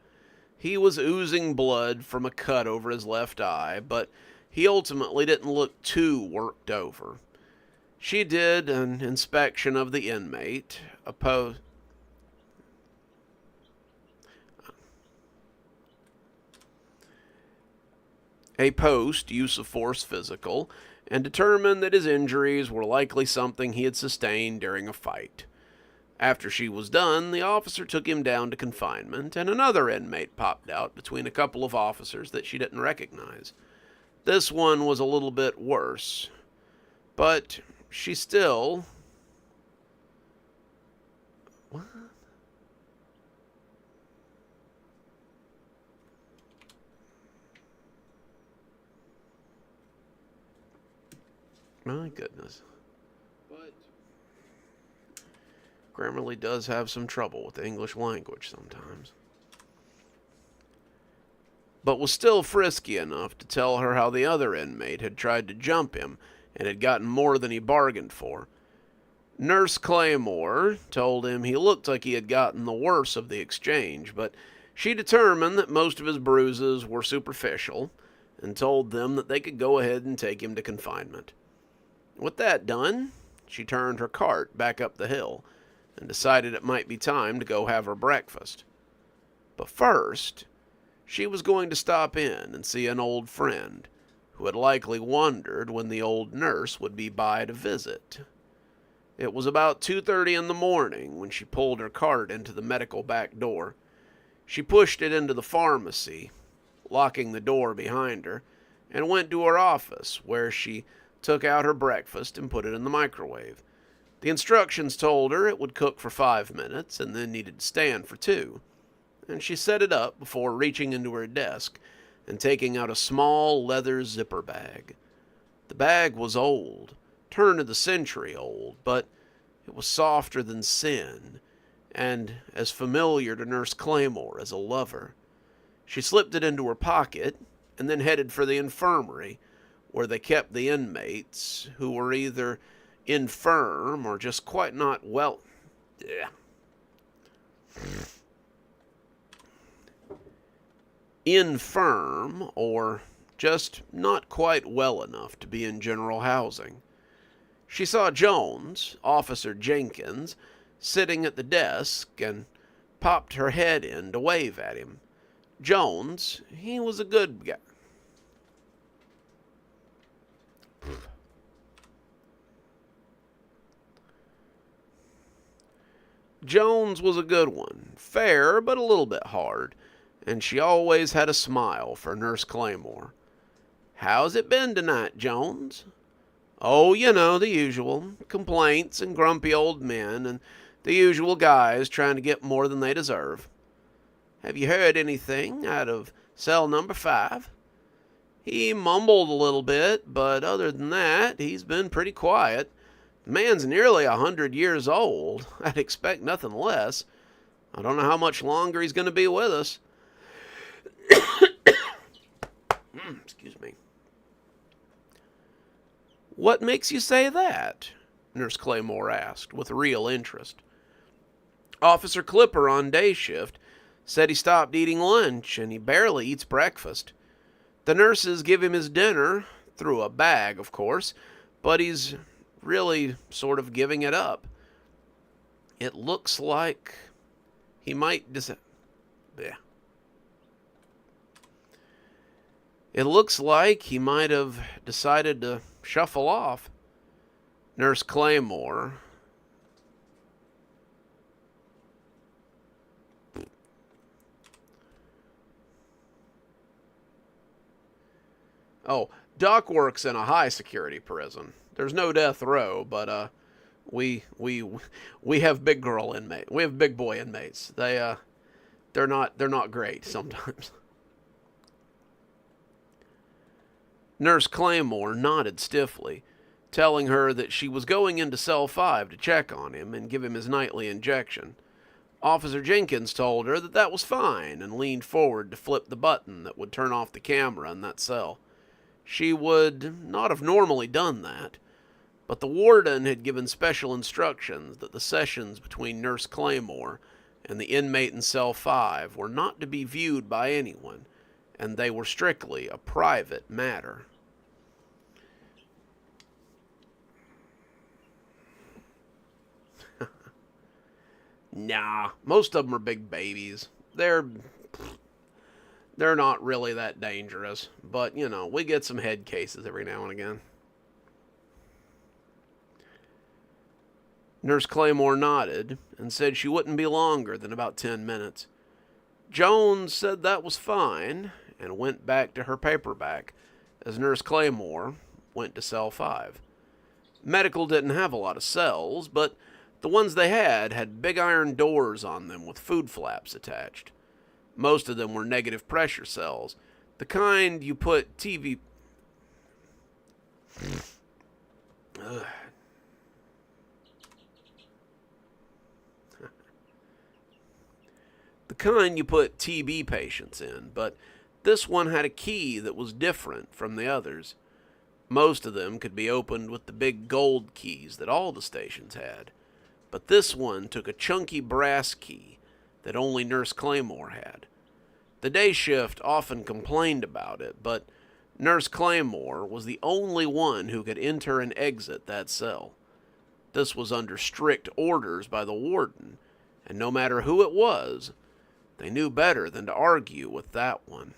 He was oozing blood from a cut over his left eye, but he ultimately didn't look too worked over. She did an inspection of the inmate, a post-use-of-force physical, and determined that his injuries were likely something he had sustained during a fight. After she was done, the officer took him down to confinement, and another inmate popped out between a couple of officers that she didn't recognize. This one was a little bit worse, but she still... What? My goodness. But Grammarly does have some trouble with the English language sometimes. But was still frisky enough to tell her how the other inmate had tried to jump him and had gotten more than he bargained for. Nurse Claymore told him he looked like he had gotten the worst of the exchange, but she determined that most of his bruises were superficial and told them that they could go ahead and take him to confinement. With that done, she turned her cart back up the hill and decided it might be time to go have her breakfast. But first, she was going to stop in and see an old friend who had likely wondered when the old nurse would be by to visit. It was about 2:30 in the morning when she pulled her cart into the medical back door. She pushed it into the pharmacy, locking the door behind her, and went to her office, where she took out her breakfast and put it in the microwave. The instructions told her it would cook for 5 minutes and then needed to stand for 2, and she set it up before reaching into her desk and taking out a small leather zipper bag. The bag was old, turn of the century old, but it was softer than sin and as familiar to Nurse Claymore as a lover. She slipped it into her pocket and then headed for the infirmary, where they kept the inmates who were either infirm or just quite not well. Infirm or just not quite well enough to be in general housing. She saw Jones, Officer Jenkins, sitting at the desk and popped her head in to wave at him. Jones, he was a good guy. Jones was a good one, fair but a little bit hard, and she always had a smile for Nurse Claymore. "How's it been tonight, Jones?" "Oh, you know, the usual. Complaints and grumpy old men and the usual guys trying to get more than they deserve." "Have you heard anything out of cell number 5? "He mumbled a little bit, but other than that, he's been pretty quiet. The man's nearly 100 years old. I'd expect nothing less. I don't know how much longer he's going to be with us." Excuse me. "What makes you say that?" Nurse Claymore asked, with real interest. "Officer Clipper on day shift said he stopped eating lunch, and he barely eats breakfast. The nurses give him his dinner, through a bag, of course, but he's really sort of giving it up. It looks like he might It looks like he might have decided to shuffle off." Nurse Claymore. Oh, Doc works in a high security prison. There's no death row, but we have big girl inmates. We have big boy inmates. They're not great sometimes. Nurse Claymore nodded stiffly, telling her that she was going into cell 5 to check on him and give him his nightly injection. Officer Jenkins told her that that was fine and leaned forward to flip the button that would turn off the camera in that cell. She would not have normally done that, but the warden had given special instructions that the sessions between Nurse Claymore and the inmate in cell 5 were not to be viewed by anyone, and they were strictly a private matter. Nah, most of them are big babies. They're not really that dangerous, but, you know, we get some head cases every now and again. Nurse Claymore nodded and said she wouldn't be longer than about 10 minutes. Jones said that was fine and went back to her paperback as Nurse Claymore went to cell 5. Medical didn't have a lot of cells, but the ones they had big iron doors on them with food flaps attached. Most of them were negative pressure cells, the kind you put TV... the kind you put TB patients in, but this one had a key that was different from the others. Most of them could be opened with the big gold keys that all the stations had, but this one took a chunky brass key that only Nurse Claymore had. The day shift often complained about it, but Nurse Claymore was the only one who could enter and exit that cell. This was under strict orders by the warden, and no matter who it was, they knew better than to argue with that one.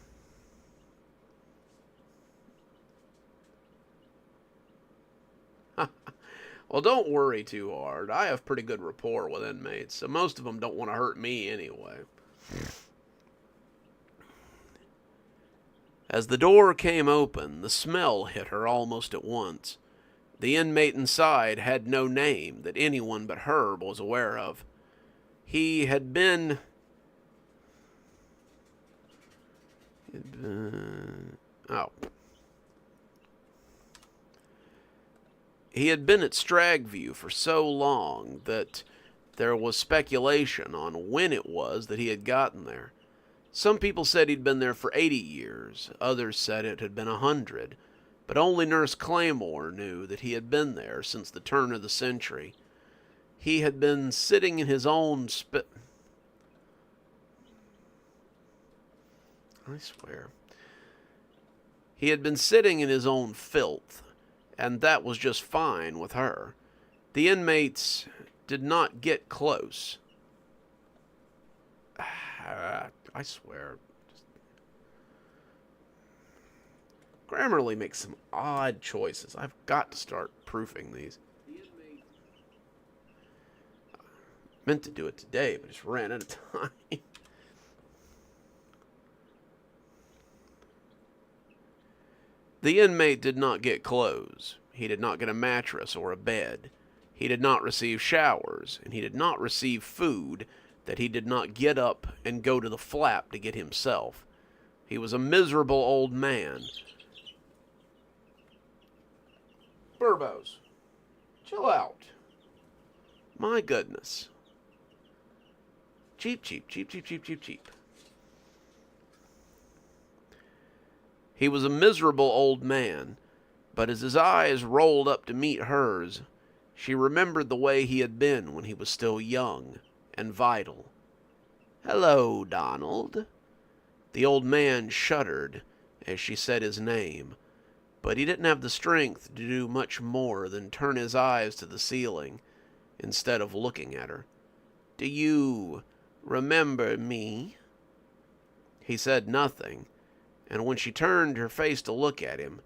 Well, don't worry too hard. I have pretty good rapport with inmates, so most of them don't want to hurt me anyway. As the door came open, the smell hit her almost at once. The inmate inside had no name that anyone but Herb was aware of. He had been... He had been at Stragview for so long that there was speculation on when it was that he had gotten there. Some people said he'd been there for 80 years, others said it had been 100, but only Nurse Claymore knew that he had been there since the turn of the century. He had been sitting in his own I swear. He had been sitting in his own filth, and that was just fine with her. The inmates did not get close. I swear. Grammarly makes some odd choices. I've got to start proofing these. Meant to do it today, but just ran out of time. The inmate did not get clothes. He did not get a mattress or a bed. He did not receive showers, and he did not receive food that he did not get up and go to the flap to get himself. He was a miserable old man. Burbos, chill out. My goodness. Cheap, cheap, cheap, cheap, cheap, cheap, cheap. He was a miserable old man, but as his eyes rolled up to meet hers, she remembered the way he had been when he was still young and vital. "Hello, Donald." The old man shuddered as she said his name, but he didn't have the strength to do much more than turn his eyes to the ceiling instead of looking at her. "Do you remember me?" He said nothing, and when she turned her face to look at him,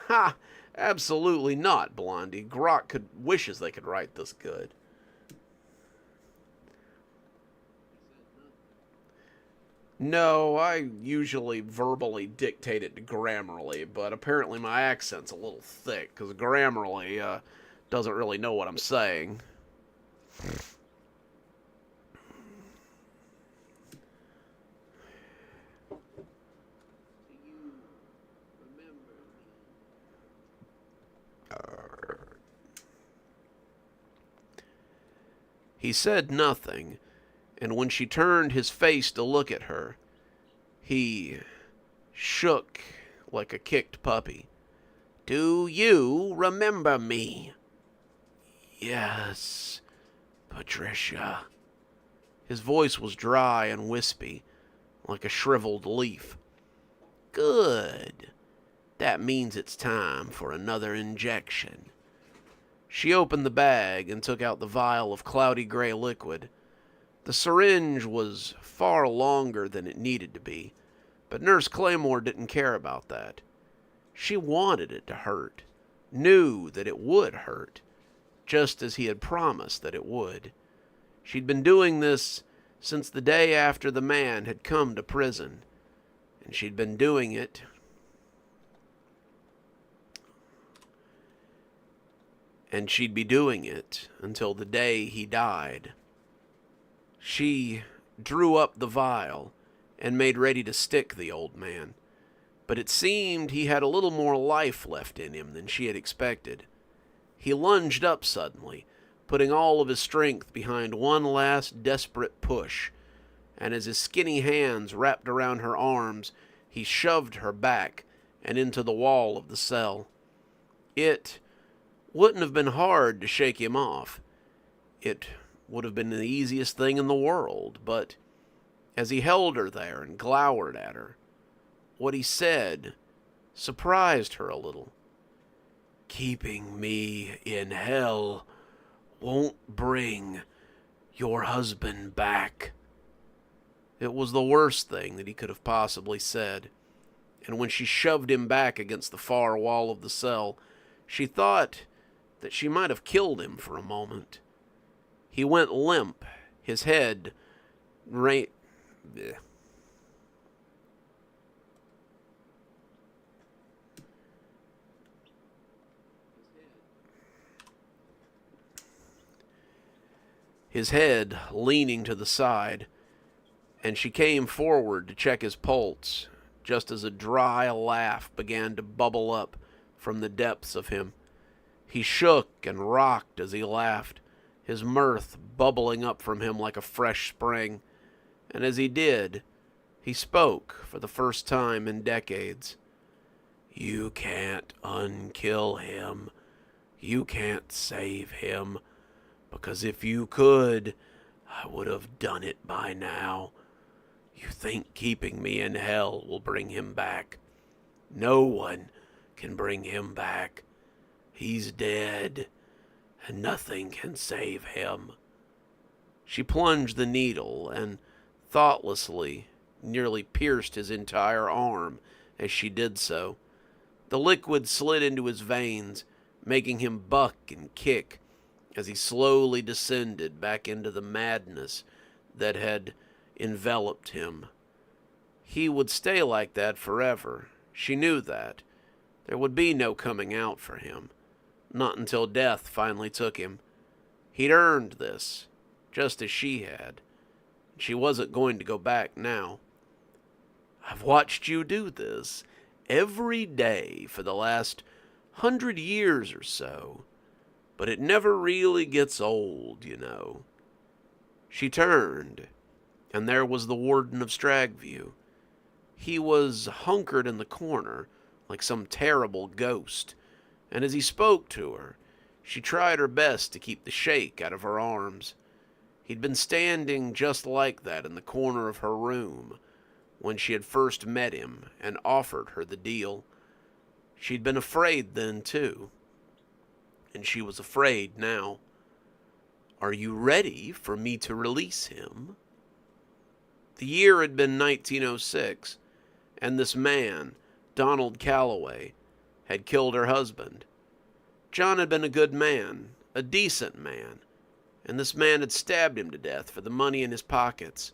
Ha! Absolutely not, Blondie. Grok wishes they could write this good. No, I usually verbally dictate it to Grammarly, but apparently my accent's a little thick, because Grammarly doesn't really know what I'm saying. He said nothing, and when she turned his face to look at her, he shook like a kicked puppy. "Do you remember me?" "Yes, Patricia." His voice was dry and wispy, like a shriveled leaf. "Good. That means it's time for another injection." She opened the bag and took out the vial of cloudy gray liquid. The syringe was far longer than it needed to be, but Nurse Claymore didn't care about that. She wanted it to hurt, knew that it would hurt, just as he had promised that it would. She'd been doing this since the day after the man had come to prison, and she'd been doing it and she'd be doing it until the day he died. She drew up the vial and made ready to stick the old man, but it seemed he had a little more life left in him than she had expected. He lunged up suddenly, putting all of his strength behind one last desperate push, and as his skinny hands wrapped around her arms, he shoved her back and into the wall of the cell. It wouldn't have been hard to shake him off. It would have been the easiest thing in the world, but as he held her there and glowered at her, what he said surprised her a little. "Keeping me in hell won't bring your husband back." It was the worst thing that he could have possibly said, and when she shoved him back against the far wall of the cell, she thought that she might have killed him for a moment. He went limp, his head his head leaning to the side, and she came forward to check his pulse, just as a dry laugh began to bubble up from the depths of him. He shook and rocked as he laughed, his mirth bubbling up from him like a fresh spring, and as he did, he spoke for the first time in decades. "You can't unkill him. You can't save him, because if you could, I would have done it by now. You think keeping me in hell will bring him back? No one can bring him back. He's dead, and nothing can save him." She plunged the needle and thoughtlessly nearly pierced his entire arm as she did so. The liquid slid into his veins, making him buck and kick as he slowly descended back into the madness that had enveloped him. He would stay like that forever. She knew that. There would be no coming out for him. Not until death finally took him. He'd earned this, just as she had. She wasn't going to go back now. "I've watched you do this every day for the last 100 years or so, but it never really gets old, you know." She turned, and there was the warden of Stragview. He was hunkered in the corner like some terrible ghost, and as he spoke to her, she tried her best to keep the shake out of her arms. He'd been standing just like that in the corner of her room when she had first met him and offered her the deal. She'd been afraid then, too, and she was afraid now. "Are you ready for me to release him?" The year had been 1906, and this man, Donald Calloway, had killed her husband. John had been a good man, a decent man, and this man had stabbed him to death for the money in his pockets.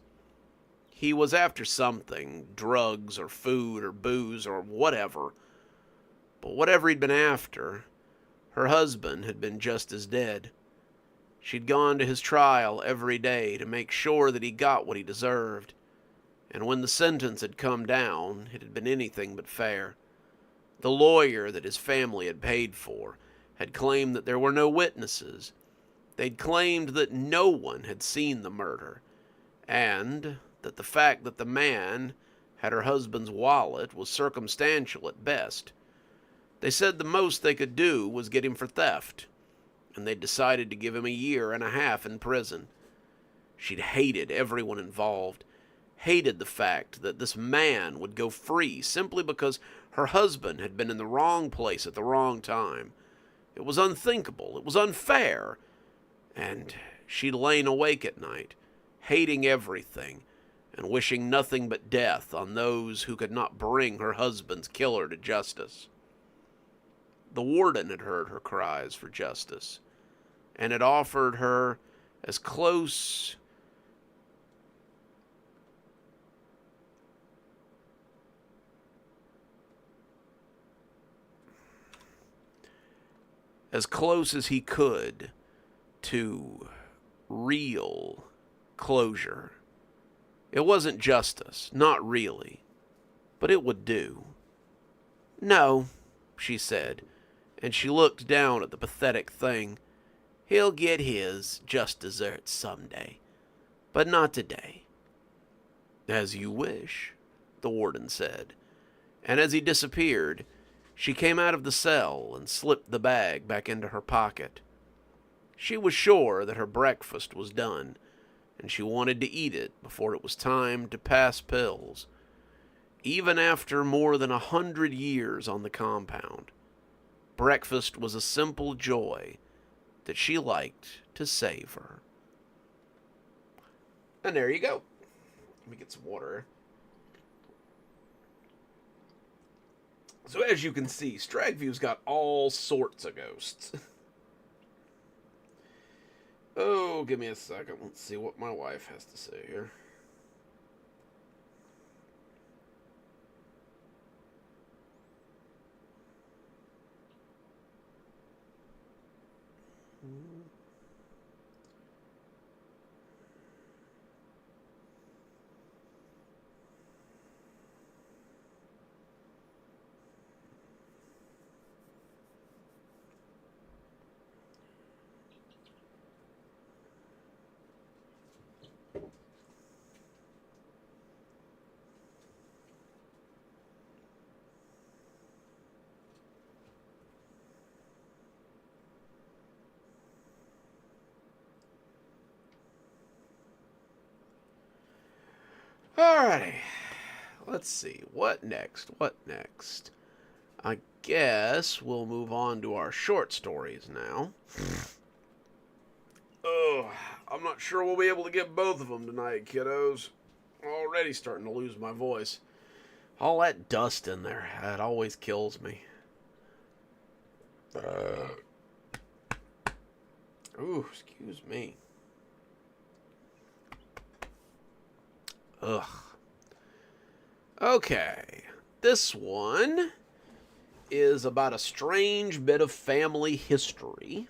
He was after something, drugs or food or booze or whatever. But whatever he'd been after, her husband had been just as dead. She'd gone to his trial every day to make sure that he got what he deserved. And when the sentence had come down, it had been anything but fair. The lawyer that his family had paid for had claimed that there were no witnesses. They'd claimed that no one had seen the murder, and that the fact that the man had her husband's wallet was circumstantial at best. They said the most they could do was get him for theft, and they decided to give him 1.5 years in prison. She'd hated everyone involved, hated the fact that this man would go free simply because her husband had been in the wrong place at the wrong time. It was unthinkable, it was unfair, and she'd lain awake at night, hating everything, and wishing nothing but death on those who could not bring her husband's killer to justice. The warden had heard her cries for justice, and had offered her as close as he could to real closure. It wasn't justice, not really, but it would do. "No," she said, and she looked down at the pathetic thing. "He'll get his just desserts someday, but not today." "As you wish," the warden said, and as he disappeared, she came out of the cell and slipped the bag back into her pocket. She was sure that her breakfast was done, and she wanted to eat it before it was time to pass pills. Even after more than 100 years on the compound, breakfast was a simple joy that she liked to savor. And there you go. Let me get some water. So as you can see, Stragview's got all sorts of ghosts. Oh, give me a second. Let's see what my wife has to say here. Alrighty. Let's see. What next? What next? I guess we'll move on to our short stories now. Oh, I'm not sure we'll be able to get both of them tonight, kiddos. Already starting to lose my voice. All that dust in there, that always kills me. Ooh, excuse me. Ugh. Okay. This one is about a strange bit of family history,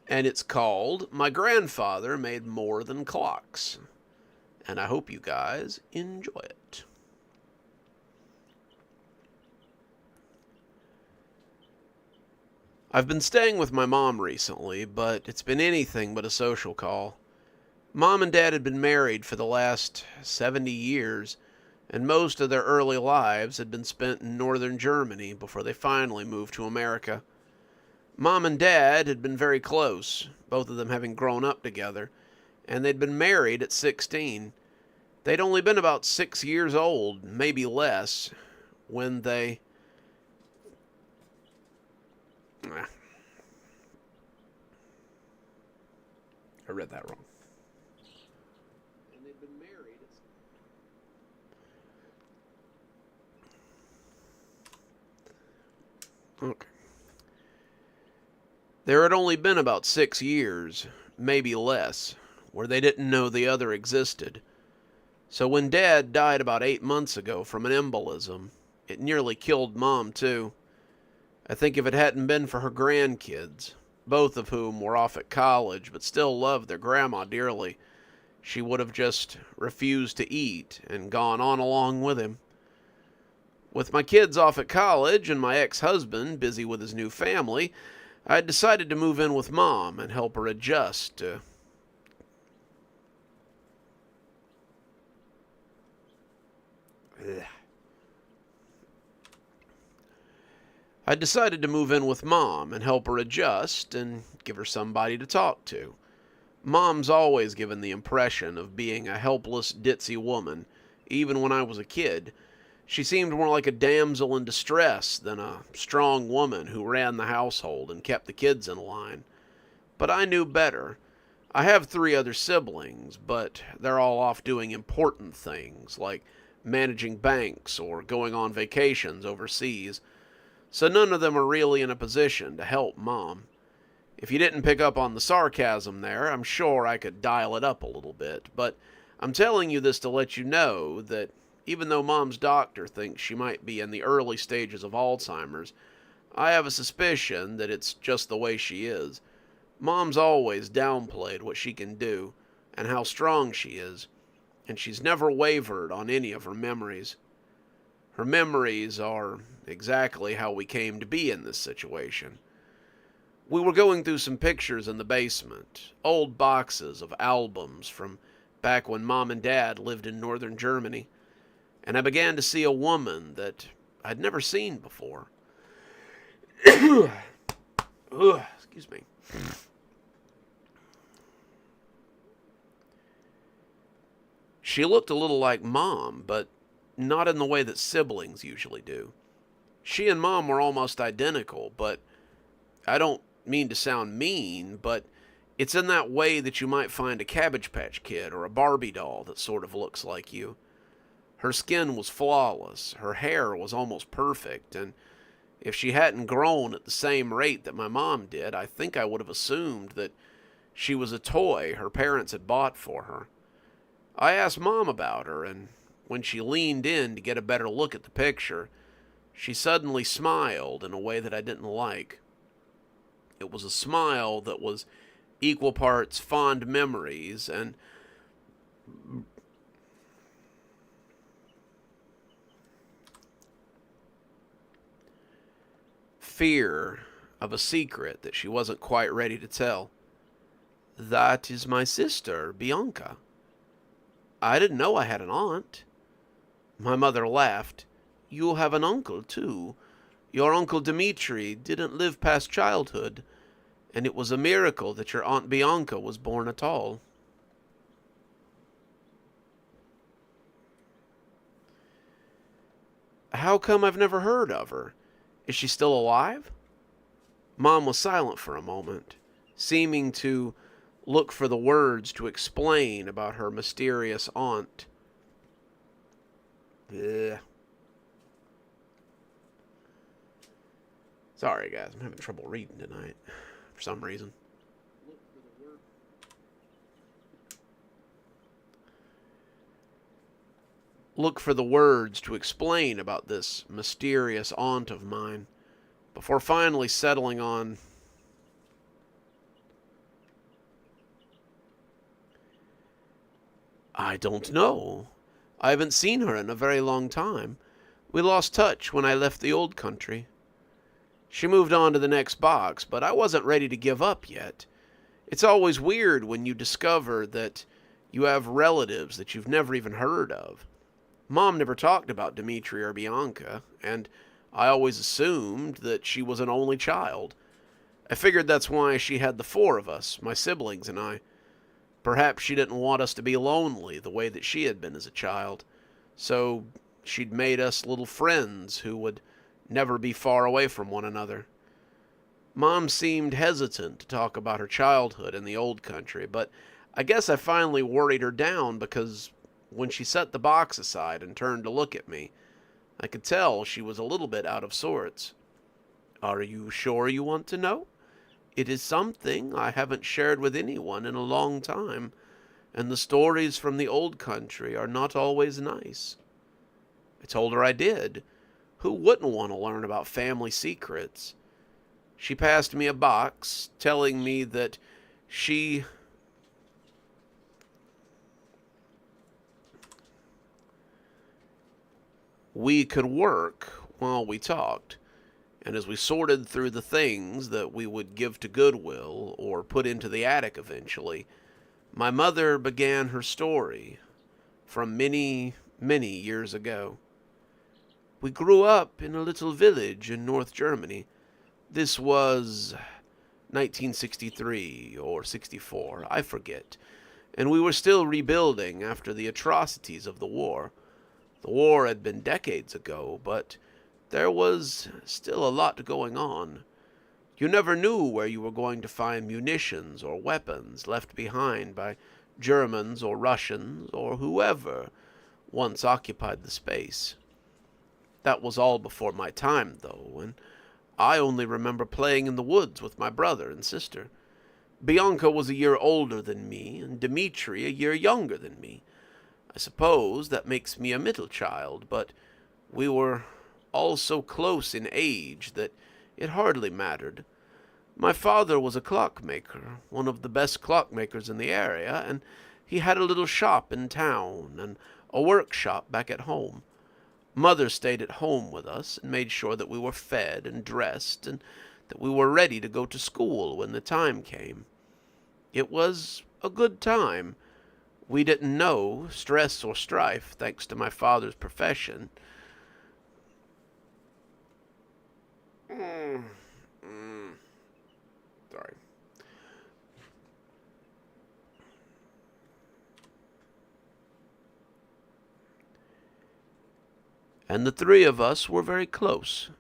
and it's called My Grandfather Made More Than Clocks. And I hope you guys enjoy it. I've been staying with my mom recently, but it's been anything but a social call. Mom and Dad had been married for the last 70 years, and most of their early lives had been spent in northern Germany before they finally moved to America. Mom and Dad had been very close, both of them having grown up together, and they'd been married at 16. They'd only been about 6 years old, maybe less, when they... I read that wrong. And they'd been married at... Okay. There had only been about 6 years, maybe less, where they didn't know the other existed. So when Dad died about 8 months ago from an embolism, it nearly killed Mom, too. I think if it hadn't been for her grandkids, both of whom were off at college but still loved their grandma dearly, she would have just refused to eat and gone on along with him. With my kids off at college and my ex-husband busy with his new family, I had decided to move in with Mom and help her adjust to... I decided to move in with Mom and help her adjust and give her somebody to talk to. Mom's always given the impression of being a helpless, ditzy woman, even when I was a kid. She seemed more like a damsel in distress than a strong woman who ran the household and kept the kids in line. But I knew better. I have 3 other siblings, but they're all off doing important things, like managing banks or going on vacations overseas. So none of them are really in a position to help Mom. If you didn't pick up on the sarcasm there, I'm sure I could dial it up a little bit, but I'm telling you this to let you know that even though Mom's doctor thinks she might be in the early stages of Alzheimer's, I have a suspicion that it's just the way she is. Mom's always downplayed what she can do and how strong she is, and she's never wavered on any of her memories. Her memories are exactly how we came to be in this situation. We were going through some pictures in the basement, old boxes of albums from back when Mom and Dad lived in northern Germany, and I began to see a woman that I'd never seen before. Excuse me. She looked a little like Mom, but not in the way that siblings usually do. She and Mom were almost identical, but I don't mean to sound mean, but it's in that way that you might find a Cabbage Patch Kid or a Barbie doll that sort of looks like you. Her skin was flawless, her hair was almost perfect, and if she hadn't grown at the same rate that my mom did, I think I would have assumed that she was a toy her parents had bought for her. I asked Mom about her, and when she leaned in to get a better look at the picture, she suddenly smiled in a way that I didn't like. It was a smile that was equal parts fond memories and fear of a secret that she wasn't quite ready to tell. "That is my sister, Bianca. I didn't know I had an aunt." My mother laughed. "You have an uncle, too. Your Uncle Dmitri didn't live past childhood, and it was a miracle that your Aunt Bianca was born at all." How come I've never heard of her? Is she still alive? Mom was silent for a moment, seeming to look for the words to explain about her mysterious aunt. Ugh. Sorry, guys. I'm having trouble reading tonight for some reason. Look for the words to explain about this mysterious aunt of mine before finally settling on I don't know. I haven't seen her in a very long time. We lost touch when I left the old country. She moved on to the next box, but I wasn't ready to give up yet. It's always weird when you discover that you have relatives that you've never even heard of. Mom never talked about Dimitri or Bianca, and I always assumed that she was an only child. I figured that's why she had the four of us, my siblings and I. Perhaps she didn't want us to be lonely the way that she had been as a child, so she'd made us little friends who would never be far away from one another. Mom seemed hesitant to talk about her childhood in the old country, but I guess I finally worried her down because when she set the box aside and turned to look at me, I could tell she was a little bit out of sorts. Are you sure you want to know? It is something I haven't shared with anyone in a long time, and the stories from the old country are not always nice. I told her I did. Who wouldn't want to learn about family secrets? She passed me a box, telling me that we could work while we talked. And as we sorted through the things that we would give to Goodwill or put into the attic eventually, my mother began her story from many, many years ago. We grew up in a little village in North Germany. This was 1963 or 64, I forget, and we were still rebuilding after the atrocities of the war. The war had been decades ago, but there was still a lot going on. You never knew where you were going to find munitions or weapons left behind by Germans or Russians or whoever once occupied the space. That was all before my time, though, and I only remember playing in the woods with my brother and sister. Bianca was a year older than me, and Dimitri a year younger than me. I suppose that makes me a middle child, but we were all so close in age that it hardly mattered. My father was a clockmaker, one of the best clockmakers in the area, and he had a little shop in town and a workshop back at home. Mother stayed at home with us and made sure that we were fed and dressed and that we were ready to go to school when the time came. It was a good time. We didn't know stress or strife thanks to my father's profession. Sorry. And the three of us were very close.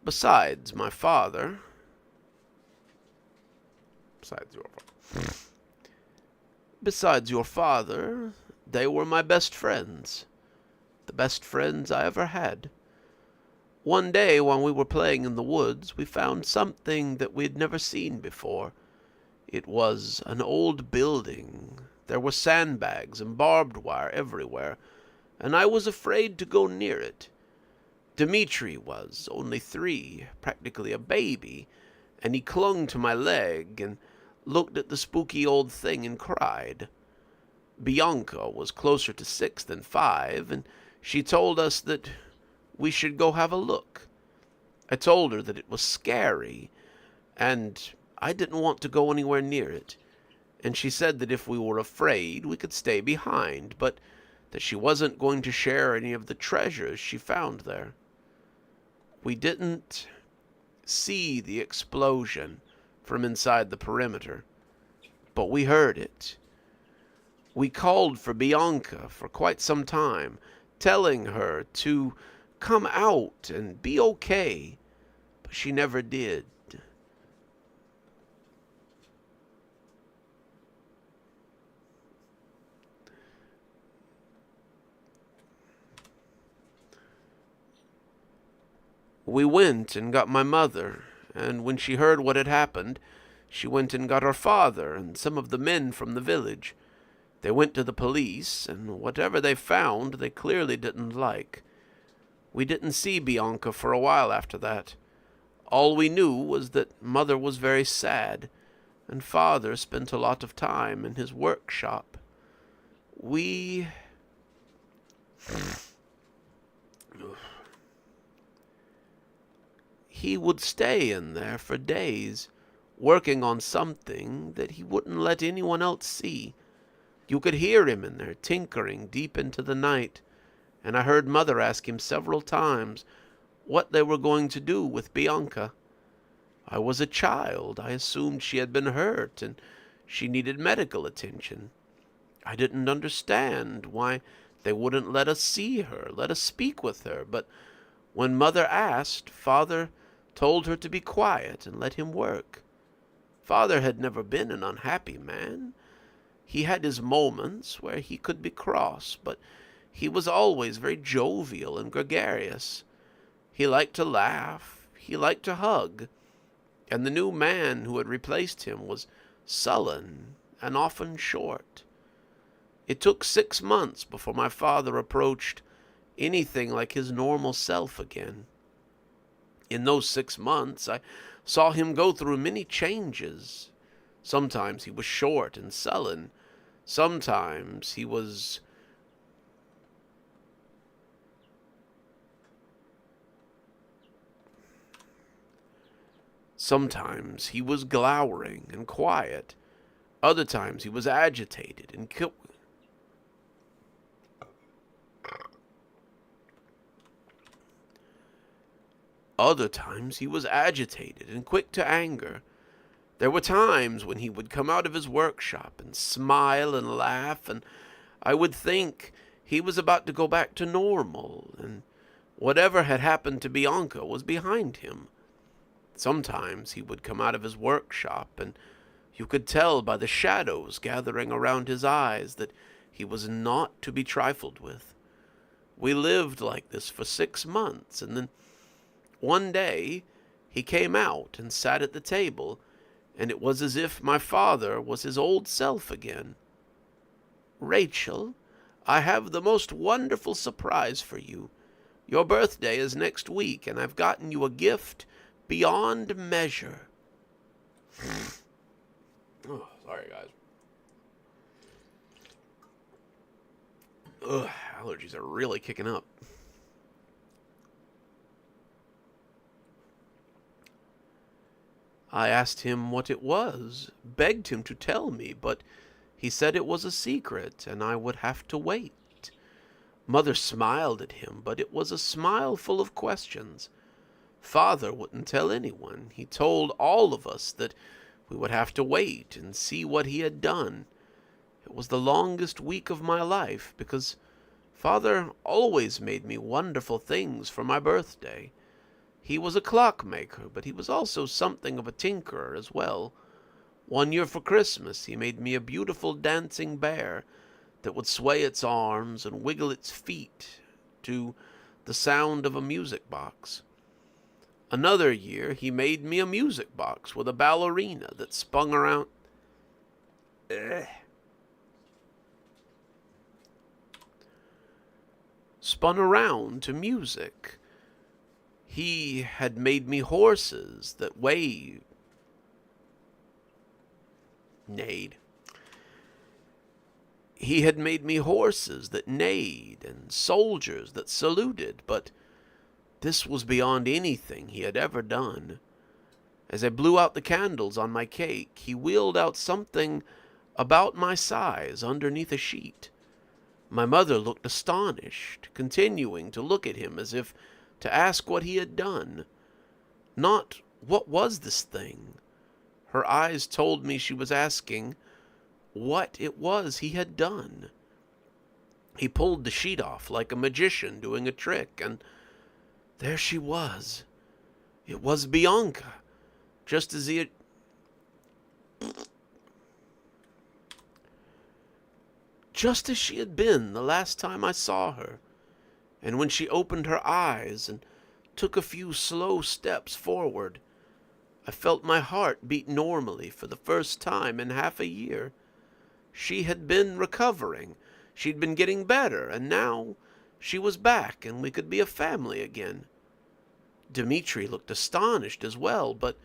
Besides my father. Besides your father. Besides your father, they were my best friends. The best friends I ever had. One day, while we were playing in the woods, we found something that we'd never seen before. It was an old building. There were sandbags and barbed wire everywhere, and I was afraid to go near it. Dimitri was only 3, practically a baby, and he clung to my leg and looked at the spooky old thing and cried. Bianca was closer to 6 than 5, and she told us that we should go have a look. I told her that it was scary, and I didn't want to go anywhere near it. And she said that if we were afraid, we could stay behind, but that she wasn't going to share any of the treasures she found there. We didn't see the explosion from inside the perimeter, but we heard it. We called for Bianca for quite some time, telling her to come out and be okay, but she never did. We went and got my mother, and when she heard what had happened, she went and got our father and some of the men from the village. They went to the police, and whatever they found, they clearly didn't like. We didn't see Bianca for a while after that. All we knew was that Mother was very sad, and Father spent a lot of time in his workshop. He would stay in there for days, working on something that he wouldn't let anyone else see. You could hear him in there tinkering deep into the night, and I heard Mother ask him several times what they were going to do with Bianca. I was a child. I assumed she had been hurt and she needed medical attention. I didn't understand why they wouldn't let us see her, let us speak with her, but when Mother asked, Father told her to be quiet and let him work. Father had never been an unhappy man. He had his moments where he could be cross, but he was always very jovial and gregarious. He liked to laugh. He liked to hug. And the new man who had replaced him was sullen and often short. It took 6 months before my father approached anything like his normal self again. In those 6 months, I saw him go through many changes. Sometimes he was short and sullen. Sometimes he was glowering and quiet. Other times he was agitated and quick to anger. There were times when he would come out of his workshop and smile and laugh, and I would think he was about to go back to normal, and whatever had happened to Bianca was behind him. Sometimes he would come out of his workshop, and you could tell by the shadows gathering around his eyes that he was not to be trifled with. We lived like this for 6 months, and then one day he came out and sat at the table, and it was as if my father was his old self again. "Rachel, I have the most wonderful surprise for you. Your birthday is next week, and I've gotten you a gift beyond measure." Oh, sorry, guys. Ugh, allergies are really kicking up. I asked him what it was, begged him to tell me, but he said it was a secret and I would have to wait. Mother smiled at him, but it was a smile full of questions. Father wouldn't tell anyone. He told all of us that we would have to wait and see what he had done. It was the longest week of my life because Father always made me wonderful things for my birthday. He was a clockmaker, but he was also something of a tinkerer as well. One year for Christmas, he made me a beautiful dancing bear that would sway its arms and wiggle its feet to the sound of a music box. Another year, he made me a music box with a ballerina that spun around. Spun around to music. He had made me horses that neighed. He had made me horses that neighed and soldiers that saluted, but this was beyond anything he had ever done. As I blew out the candles on my cake, he wheeled out something about my size underneath a sheet. My mother looked astonished, continuing to look at him as if to ask what he had done. Not, what was this thing? Her eyes told me she was asking what it was he had done. He pulled the sheet off like a magician doing a trick, and There she was. It was Bianca, just as he had... just as she had been the last time I saw her. And when she opened her eyes and took a few slow steps forward, I felt my heart beat normally for the first time in half a year. She had been recovering. She'd been getting better, and now she was back, and we could be a family again. Dmitri looked astonished as well, but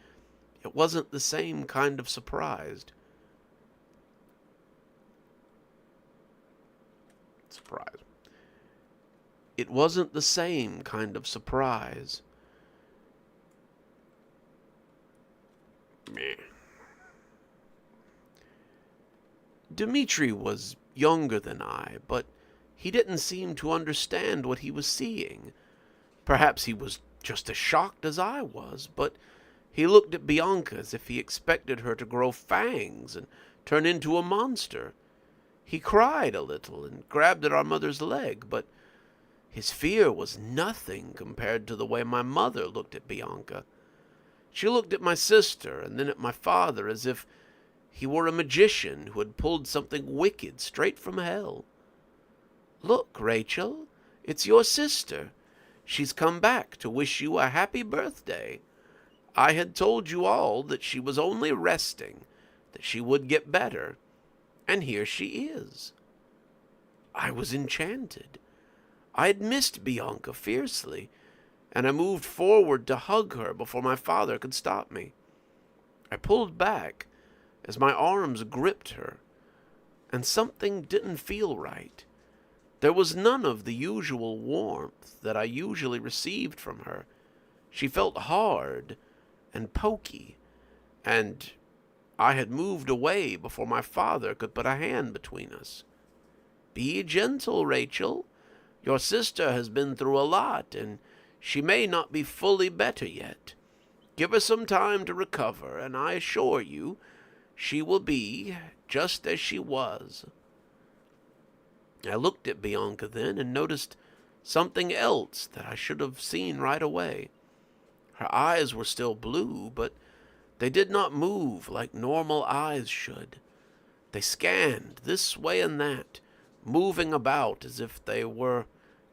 it wasn't the same kind of surprise. It wasn't the same kind of surprise. Meh. Dmitri was younger than I, but he didn't seem to understand what he was seeing. Perhaps he was just as shocked as I was, but he looked at Bianca as if he expected her to grow fangs and turn into a monster. He cried a little and grabbed at our mother's leg, but his fear was nothing compared to the way my mother looked at Bianca. She looked at my sister and then at my father as if he were a magician who had pulled something wicked straight from hell. "Look, Rachel, it's your sister. She's come back to wish you a happy birthday. I had told you all that she was only resting, that she would get better, and here she is." I was enchanted. I had missed Bianca fiercely, and I moved forward to hug her before my father could stop me. I pulled back as my arms gripped her, and something didn't feel right. There was none of the usual warmth that I usually received from her. She felt hard and pokey, and I had moved away before my father could put a hand between us. "Be gentle, Rachel. Your sister has been through a lot, and she may not be fully better yet. Give her some time to recover, and I assure you she will be just as she was." I looked at Bianca then and noticed something else that I should have seen right away. Her eyes were still blue, but they did not move like normal eyes should. They scanned this way and that, moving about as if they were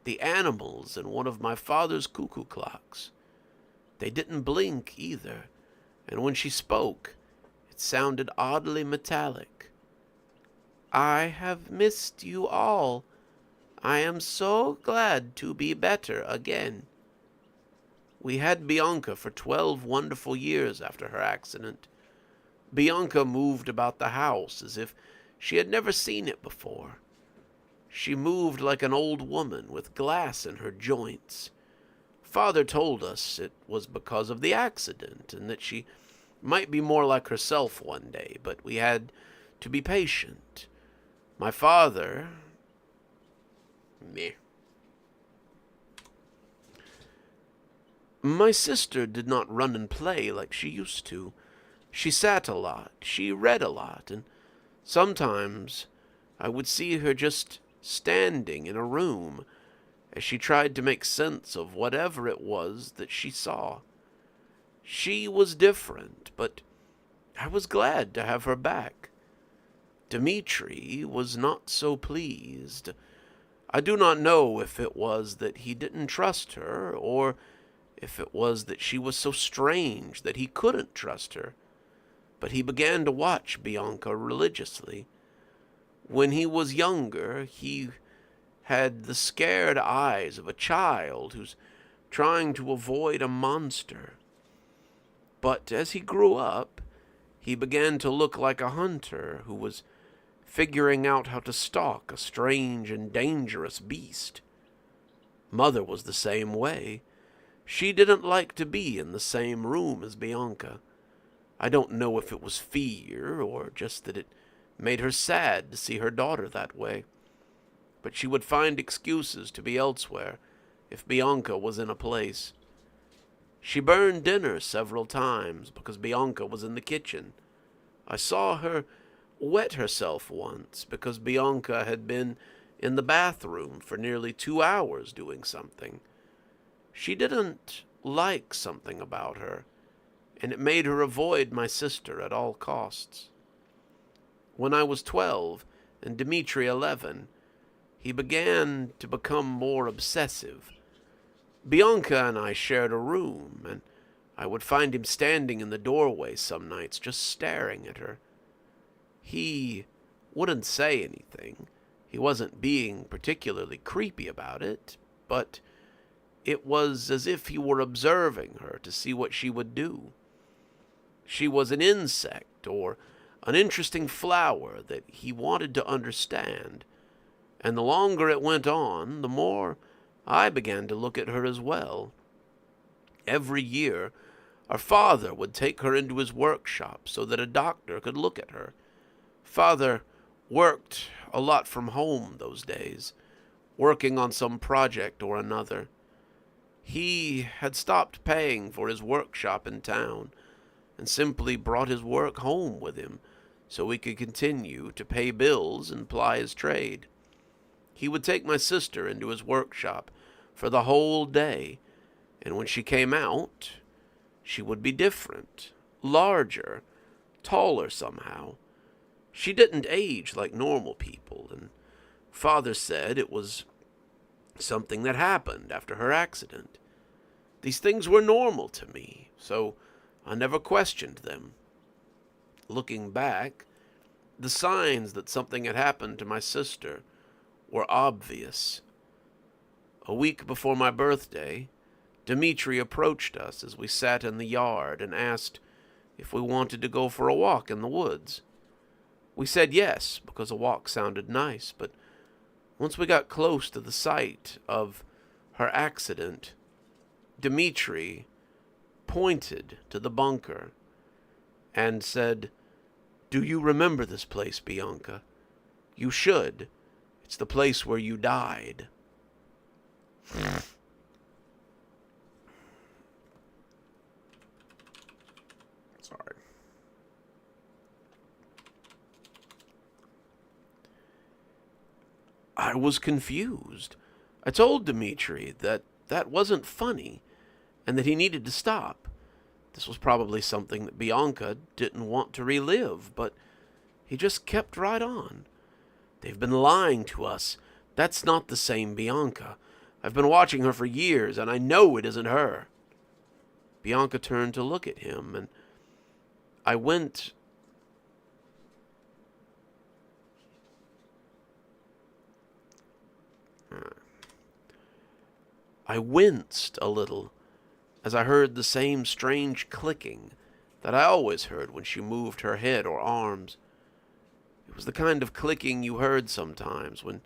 the animals in one of my father's cuckoo clocks. They didn't blink either, and when she spoke, it sounded oddly metallic. "I have missed you all. I am so glad to be better again." We had Bianca for 12 wonderful years after her accident. Bianca moved about the house as if she had never seen it before. She moved like an old woman with glass in her joints. Father told us it was because of the accident and that she might be more like herself one day, but we had to be patient. My father... Meh. My sister did not run and play like she used to. She sat a lot, she read a lot, and sometimes I would see her just standing in a room as she tried to make sense of whatever it was that she saw. She was different, but I was glad to have her back. Dmitri was not so pleased. I do not know if it was that he didn't trust her, or if it was that she was so strange that he couldn't trust her, but he began to watch Bianca religiously. When he was younger, he had the scared eyes of a child who's trying to avoid a monster. But as he grew up, he began to look like a hunter who was figuring out how to stalk a strange and dangerous beast. Mother was the same way. She didn't like to be in the same room as Bianca. I don't know if it was fear or just that it made her sad to see her daughter that way. But she would find excuses to be elsewhere if Bianca was in a place. She burned dinner several times because Bianca was in the kitchen. I saw her wet herself once because Bianca had been in the bathroom for nearly 2 hours doing something. She didn't like something about her, and it made her avoid my sister at all costs. When I was 12 and Dmitri 11, he began to become more obsessive. Bianca and I shared a room, and I would find him standing in the doorway some nights just staring at her. He wouldn't say anything. He wasn't being particularly creepy about it, but it was as if he were observing her to see what she would do. She was an insect or an interesting flower that he wanted to understand, and the longer it went on, the more I began to look at her as well. Every year, our father would take her into his workshop so that a doctor could look at her. Father worked a lot from home those days, working on some project or another. He had stopped paying for his workshop in town and simply brought his work home with him so he could continue to pay bills and ply his trade. He would take my sister into his workshop for the whole day, and when she came out, she would be different, larger, taller somehow. She didn't age like normal people, and Father said it was something that happened after her accident. These things were normal to me, so I never questioned them. Looking back, the signs that something had happened to my sister were obvious. A week before my birthday, Dmitri approached us as we sat in the yard and asked if we wanted to go for a walk in the woods. We said yes, because a walk sounded nice, but once we got close to the site of her accident, Dmitri pointed to the bunker and said, "Do you remember this place, Bianca? You should. It's the place where you died." Sorry. I was confused. I told Dmitri that wasn't funny and that he needed to stop. This was probably something that Bianca didn't want to relive, but he just kept right on. "They've been lying to us. That's not the same Bianca. I've been watching her for years, and I know it isn't her." Bianca turned to look at him, and I went... I winced a little as I heard the same strange clicking that I always heard when she moved her head or arms. It was the kind of clicking you heard sometimes when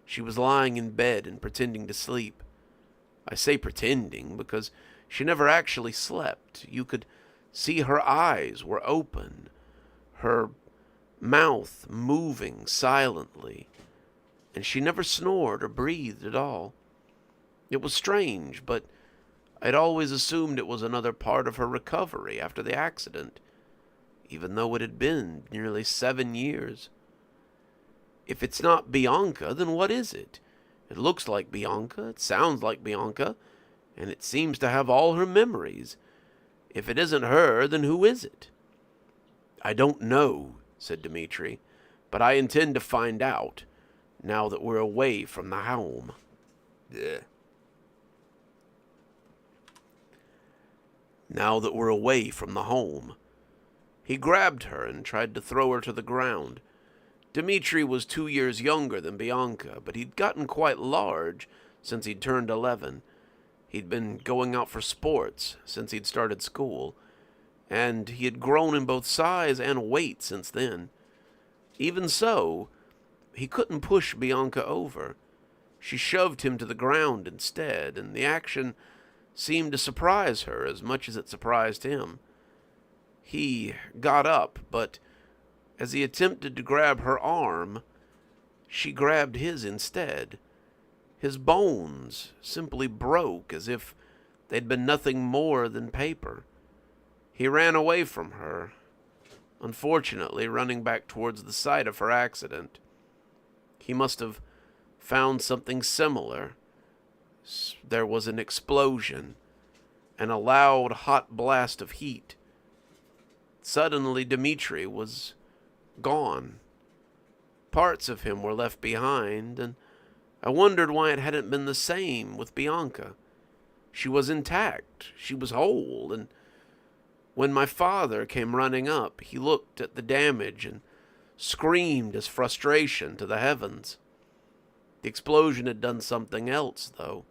she was lying in bed and pretending to sleep. I say pretending because she never actually slept. You could see her eyes were open, her mouth moving silently, and she never snored or breathed at all. It was strange, but I'd always assumed it was another part of her recovery after the accident, even though it had been nearly 7 years. If it's not Bianca, then what is it? It looks like Bianca, it sounds like Bianca, and it seems to have all her memories. If it isn't her, then who is it? "I don't know," said Dmitri, "but I intend to find out, now that we're away from the home." Ugh. Now that we're away from the home. He grabbed her and tried to throw her to the ground. Dmitri was 2 years younger than Bianca, but he'd gotten quite large since he'd turned 11. He'd been going out for sports since he'd started school, and he had grown in both size and weight since then. Even so, he couldn't push Bianca over. She shoved him to the ground instead, and the action seemed to surprise her as much as it surprised him. He got up, but as he attempted to grab her arm, she grabbed his instead. His bones simply broke as if they'd been nothing more than paper. He ran away from her, unfortunately running back towards the site of her accident. He must have found something similar, There was an explosion and a loud, hot blast of heat. Suddenly, Dmitri was gone. Parts of him were left behind, and I wondered why it hadn't been the same with Bianca. She was intact, she was whole, and when my father came running up, he looked at the damage and screamed his frustration to the heavens. The explosion had done something else, though.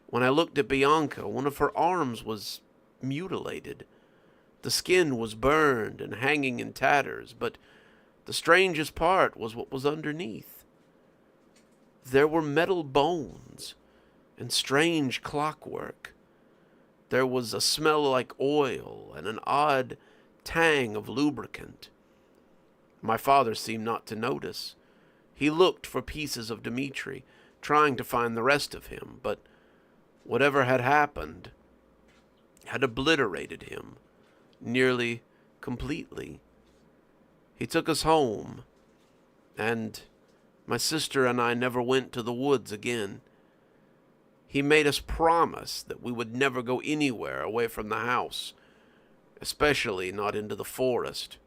When I looked at Bianca, one of her arms was mutilated. The skin was burned and hanging in tatters, but the strangest part was what was underneath. There were metal bones and strange clockwork. There was a smell like oil and an odd tang of lubricant. My father seemed not to notice. He looked for pieces of Dmitri, trying to find the rest of him, but whatever had happened had obliterated him nearly completely. He took us home, and my sister and I never went to the woods again. He made us promise that we would never go anywhere away from the house, especially not into the forest.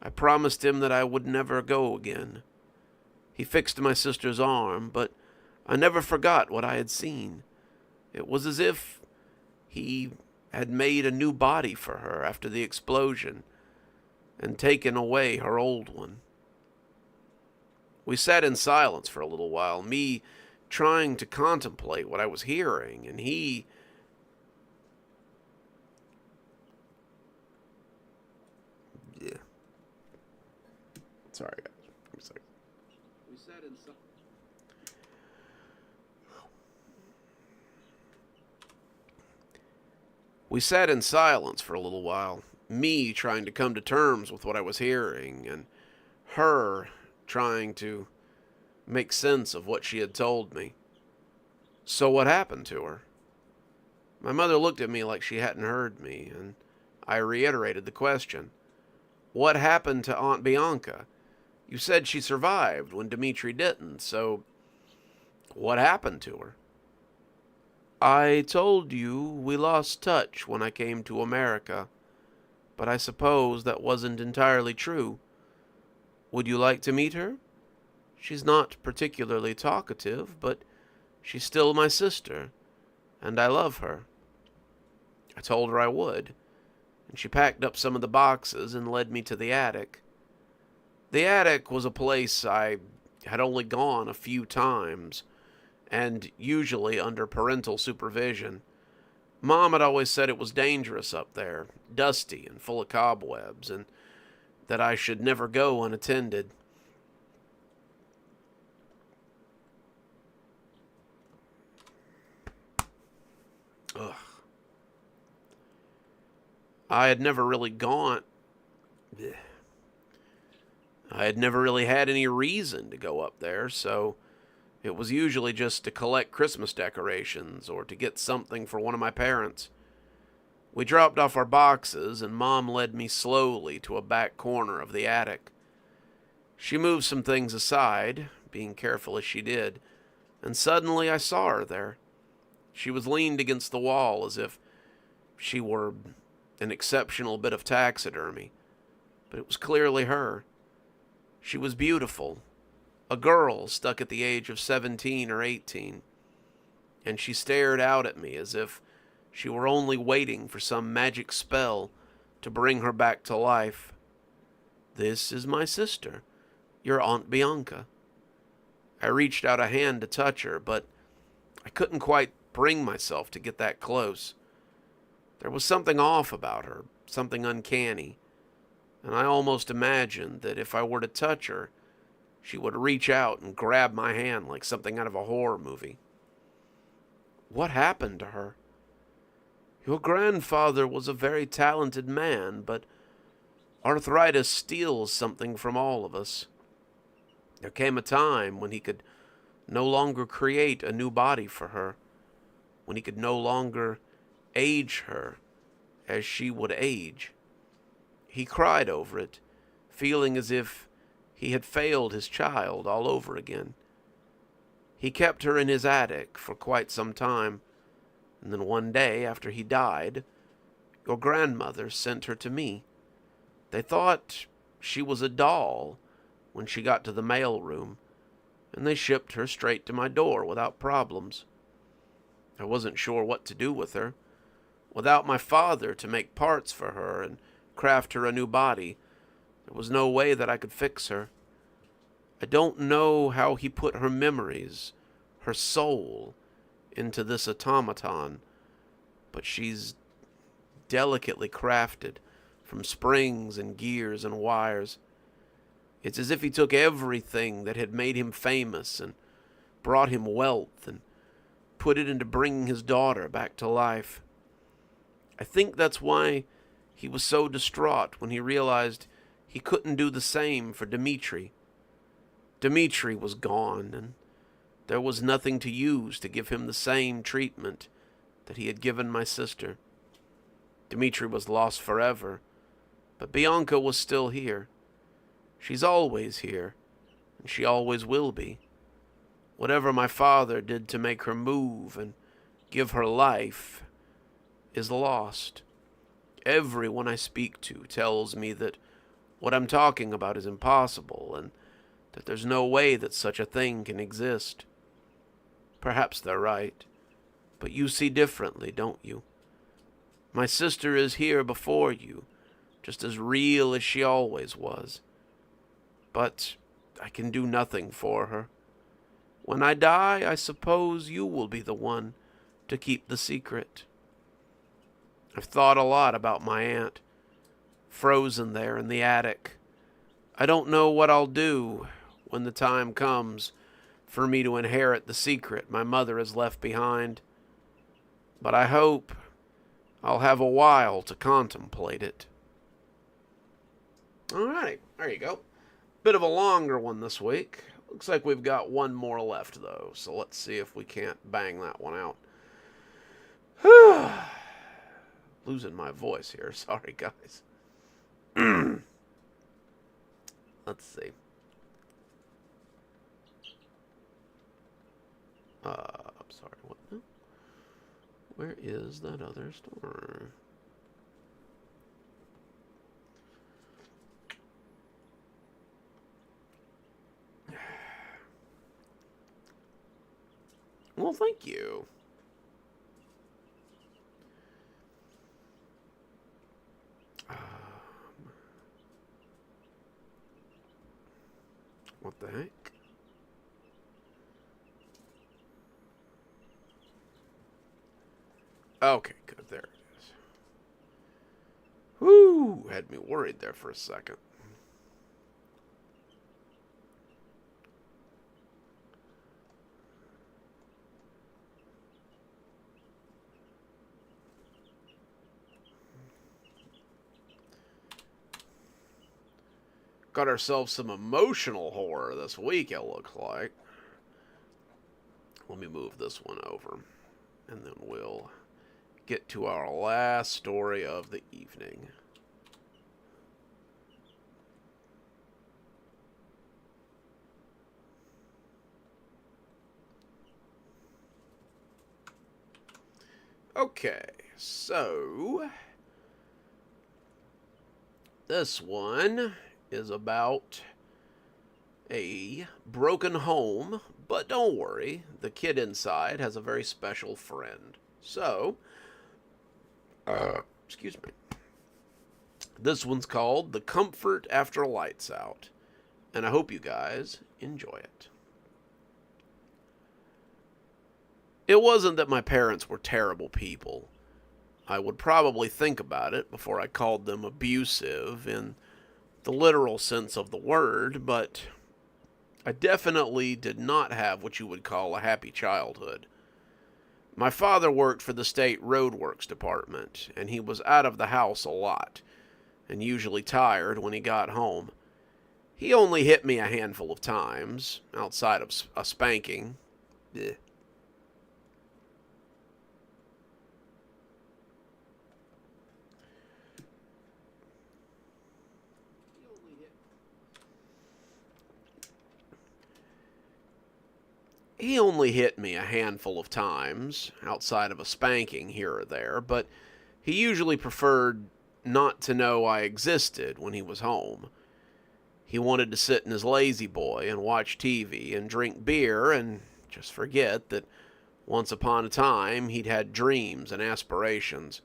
I promised him that I would never go again. He fixed my sister's arm, but I never forgot what I had seen. It was as if he had made a new body for her after the explosion and taken away her old one. We sat in silence for a little while, me trying to contemplate what I was hearing, and he... Yeah. Sorry, guys. Give me a second. We sat in silence. We sat in silence for a little while, me trying to come to terms with what I was hearing, and her trying to make sense of what she had told me. So what happened to her? My mother looked at me like she hadn't heard me, and I reiterated the question. What happened to Aunt Bianca? You said she survived when Dmitri didn't, so what happened to her? I told you we lost touch when I came to America, but I suppose that wasn't entirely true. Would you like to meet her? She's not particularly talkative, but she's still my sister, and I love her. I told her I would, and she packed up some of the boxes and led me to the attic. The attic was a place I had only gone a few times, and usually under parental supervision. Mom had always said it was dangerous up there, dusty and full of cobwebs, and that I should never go unattended. Ugh. I had never really gone... I had never really had any reason to go up there, so it was usually just to collect Christmas decorations or to get something for one of my parents. We dropped off our boxes, and Mom led me slowly to a back corner of the attic. She moved some things aside, being careful as she did, and suddenly I saw her there. She was leaned against the wall as if she were an exceptional bit of taxidermy, but it was clearly her. She was beautiful, a girl stuck at the age of 17 or 18, and she stared out at me as if she were only waiting for some magic spell to bring her back to life. This is my sister, your Aunt Bianca. I reached out a hand to touch her, but I couldn't quite bring myself to get that close. There was something off about her, something uncanny, and I almost imagined that if I were to touch her, she would reach out and grab my hand like something out of a horror movie. What happened to her? Your grandfather was a very talented man, but arthritis steals something from all of us. There came a time when he could no longer create a new body for her, when he could no longer age her as she would age. He cried over it, feeling as if he had failed his child all over again. He kept her in his attic for quite some time, and then one day after he died, your grandmother sent her to me. They thought she was a doll when she got to the mail room, and they shipped her straight to my door without problems. I wasn't sure what to do with her. Without my father to make parts for her and craft her a new body, there was no way that I could fix her. I don't know how he put her memories, her soul, into this automaton, but she's delicately crafted from springs and gears and wires. It's as if he took everything that had made him famous and brought him wealth and put it into bringing his daughter back to life. I think that's why he was so distraught when he realized he couldn't do the same for Dmitri. Dmitri was gone, and there was nothing to use to give him the same treatment that he had given my sister. Dmitri was lost forever, but Bianca was still here. She's always here, and she always will be. Whatever my father did to make her move and give her life is lost. Everyone I speak to tells me that what I'm talking about is impossible, and that there's no way that such a thing can exist. Perhaps they're right, but you see differently, don't you? My sister is here before you, just as real as she always was. But I can do nothing for her. When I die, I suppose you will be the one to keep the secret. I've thought a lot about my aunt, frozen there in the attic. I don't know what I'll do when the time comes for me to inherit the secret my mother has left behind, but I hope I'll have a while to contemplate it. All right, there you go. Bit of a longer one this week. Looks like we've got one more left, though, so let's see if we can't bang that one out. Losing my voice here. Sorry, guys. Let's see. I'm sorry, what the? Where is that other story? Well, thank you. What the heck? Okay, good. There it is. Whoo! Had me worried there for a second. Got ourselves some emotional horror this week, it looks like. Let me move this one over, and then we'll get to our last story of the evening. Okay, so this one is about a broken home, but don't worry, the kid inside has a very special friend. So, excuse me. This one's called The Comfort After Lights Out, and I hope you guys enjoy it. It wasn't that my parents were terrible people. I would probably think about it before I called them abusive in the literal sense of the word, but I definitely did not have what you would call a happy childhood. My father worked for the state roadworks department, and he was out of the house a lot, and usually tired when he got home. He only hit me a handful of times, outside of a spanking. Blech. He only hit me a handful of times, outside of a spanking here or there, but he usually preferred not to know I existed when he was home. He wanted to sit in his lazy boy and watch TV and drink beer and just forget that once upon a time he'd had dreams and aspirations.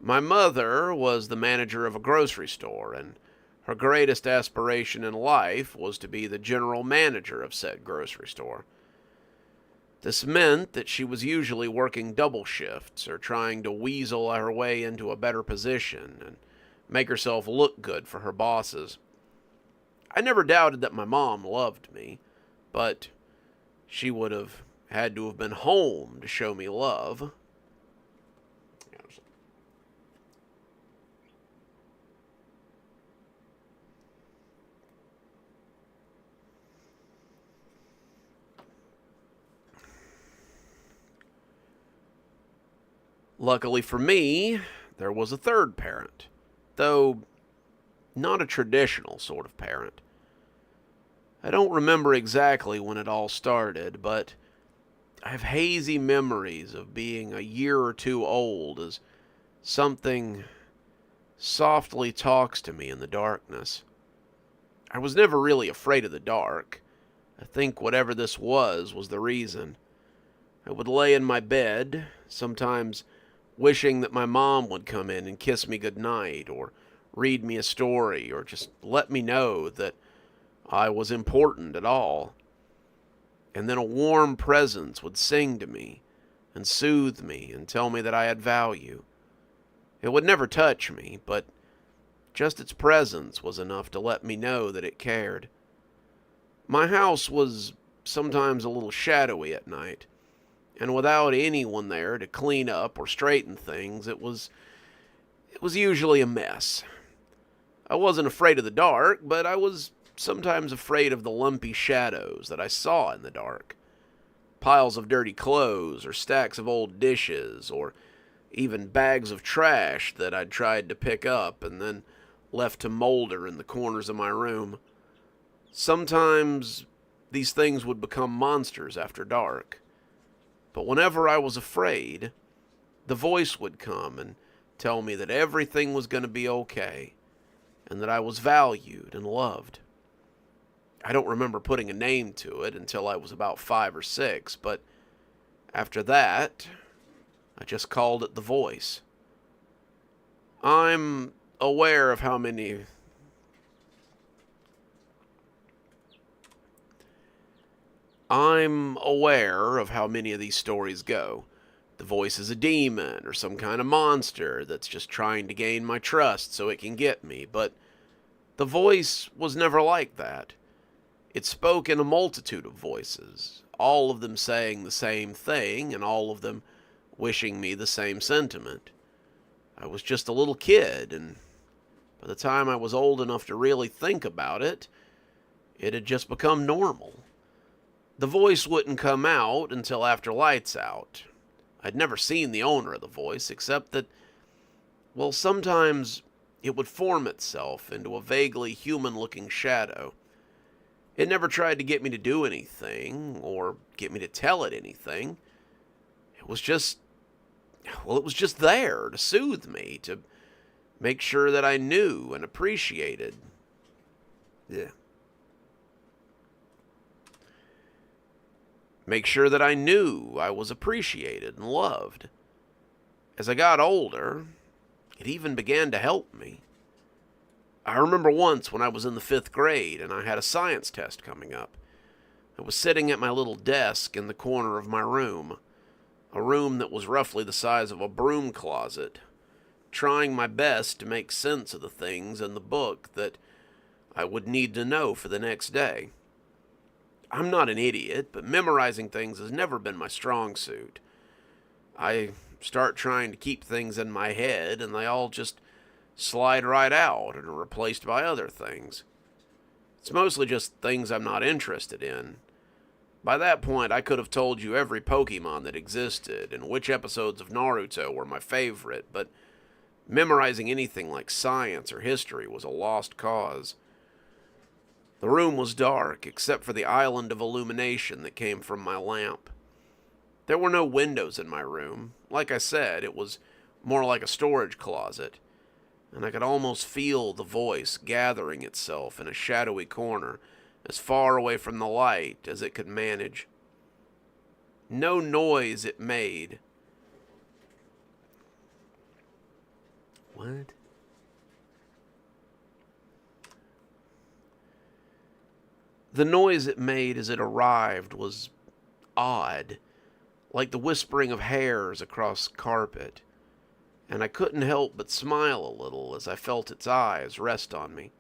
My mother was the manager of a grocery store, and her greatest aspiration in life was to be the general manager of said grocery store. This meant that she was usually working double shifts or trying to weasel her way into a better position and make herself look good for her bosses. I never doubted that my mom loved me, but she would have had to have been home to show me love. Luckily for me, there was a third parent, though not a traditional sort of parent. I don't remember exactly when it all started, but I have hazy memories of being a year or two old as something softly talks to me in the darkness. I was never really afraid of the dark. I think whatever this was the reason. I would lay in my bed, sometimes wishing that my mom would come in and kiss me goodnight, or read me a story, or just let me know that I was important at all. And then a warm presence would sing to me and soothe me and tell me that I had value. It would never touch me, but just its presence was enough to let me know that it cared. My house was sometimes a little shadowy at night, and without anyone there to clean up or straighten things, it was usually a mess. I wasn't afraid of the dark, but I was sometimes afraid of the lumpy shadows that I saw in the dark. Piles of dirty clothes, or stacks of old dishes, or even bags of trash that I'd tried to pick up and then left to molder in the corners of my room. Sometimes these things would become monsters after dark. But whenever I was afraid, the voice would come and tell me that everything was going to be okay, and that I was valued and loved. I don't remember putting a name to it until I was about 5 or 6, but after that, I just called it the voice. I'm aware of how many... I'm aware of how many of these stories go. The voice is a demon or some kind of monster that's just trying to gain my trust so it can get me, but the voice was never like that. It spoke in a multitude of voices, all of them saying the same thing and all of them wishing me the same sentiment. I was just a little kid, and by the time I was old enough to really think about it, it had just become normal. The voice wouldn't come out until after lights out. I'd never seen the owner of the voice, except that, well, sometimes it would form itself into a vaguely human-looking shadow. It never tried to get me to do anything, or get me to tell it anything. It was just there to soothe me, to make sure that I knew and appreciated. Make sure that I knew I was appreciated and loved. As I got older, it even began to help me. I remember once when I was in the 5th grade and I had a science test coming up. I was sitting at my little desk in the corner of my room, a room that was roughly the size of a broom closet, trying my best to make sense of the things in the book that I would need to know for the next day. I'm not an idiot, but memorizing things has never been my strong suit. I start trying to keep things in my head, and they all just slide right out and are replaced by other things. It's mostly just things I'm not interested in. By that point, I could have told you every Pokemon that existed and which episodes of Naruto were my favorite, but memorizing anything like science or history was a lost cause. The room was dark, except for the island of illumination that came from my lamp. There were no windows in my room. Like I said, it was more like a storage closet, and I could almost feel the voice gathering itself in a shadowy corner as far away from the light as it could manage. No noise it made. What? The noise it made as it arrived was odd, like the whispering of hairs across carpet, and I couldn't help but smile a little as I felt its eyes rest on me.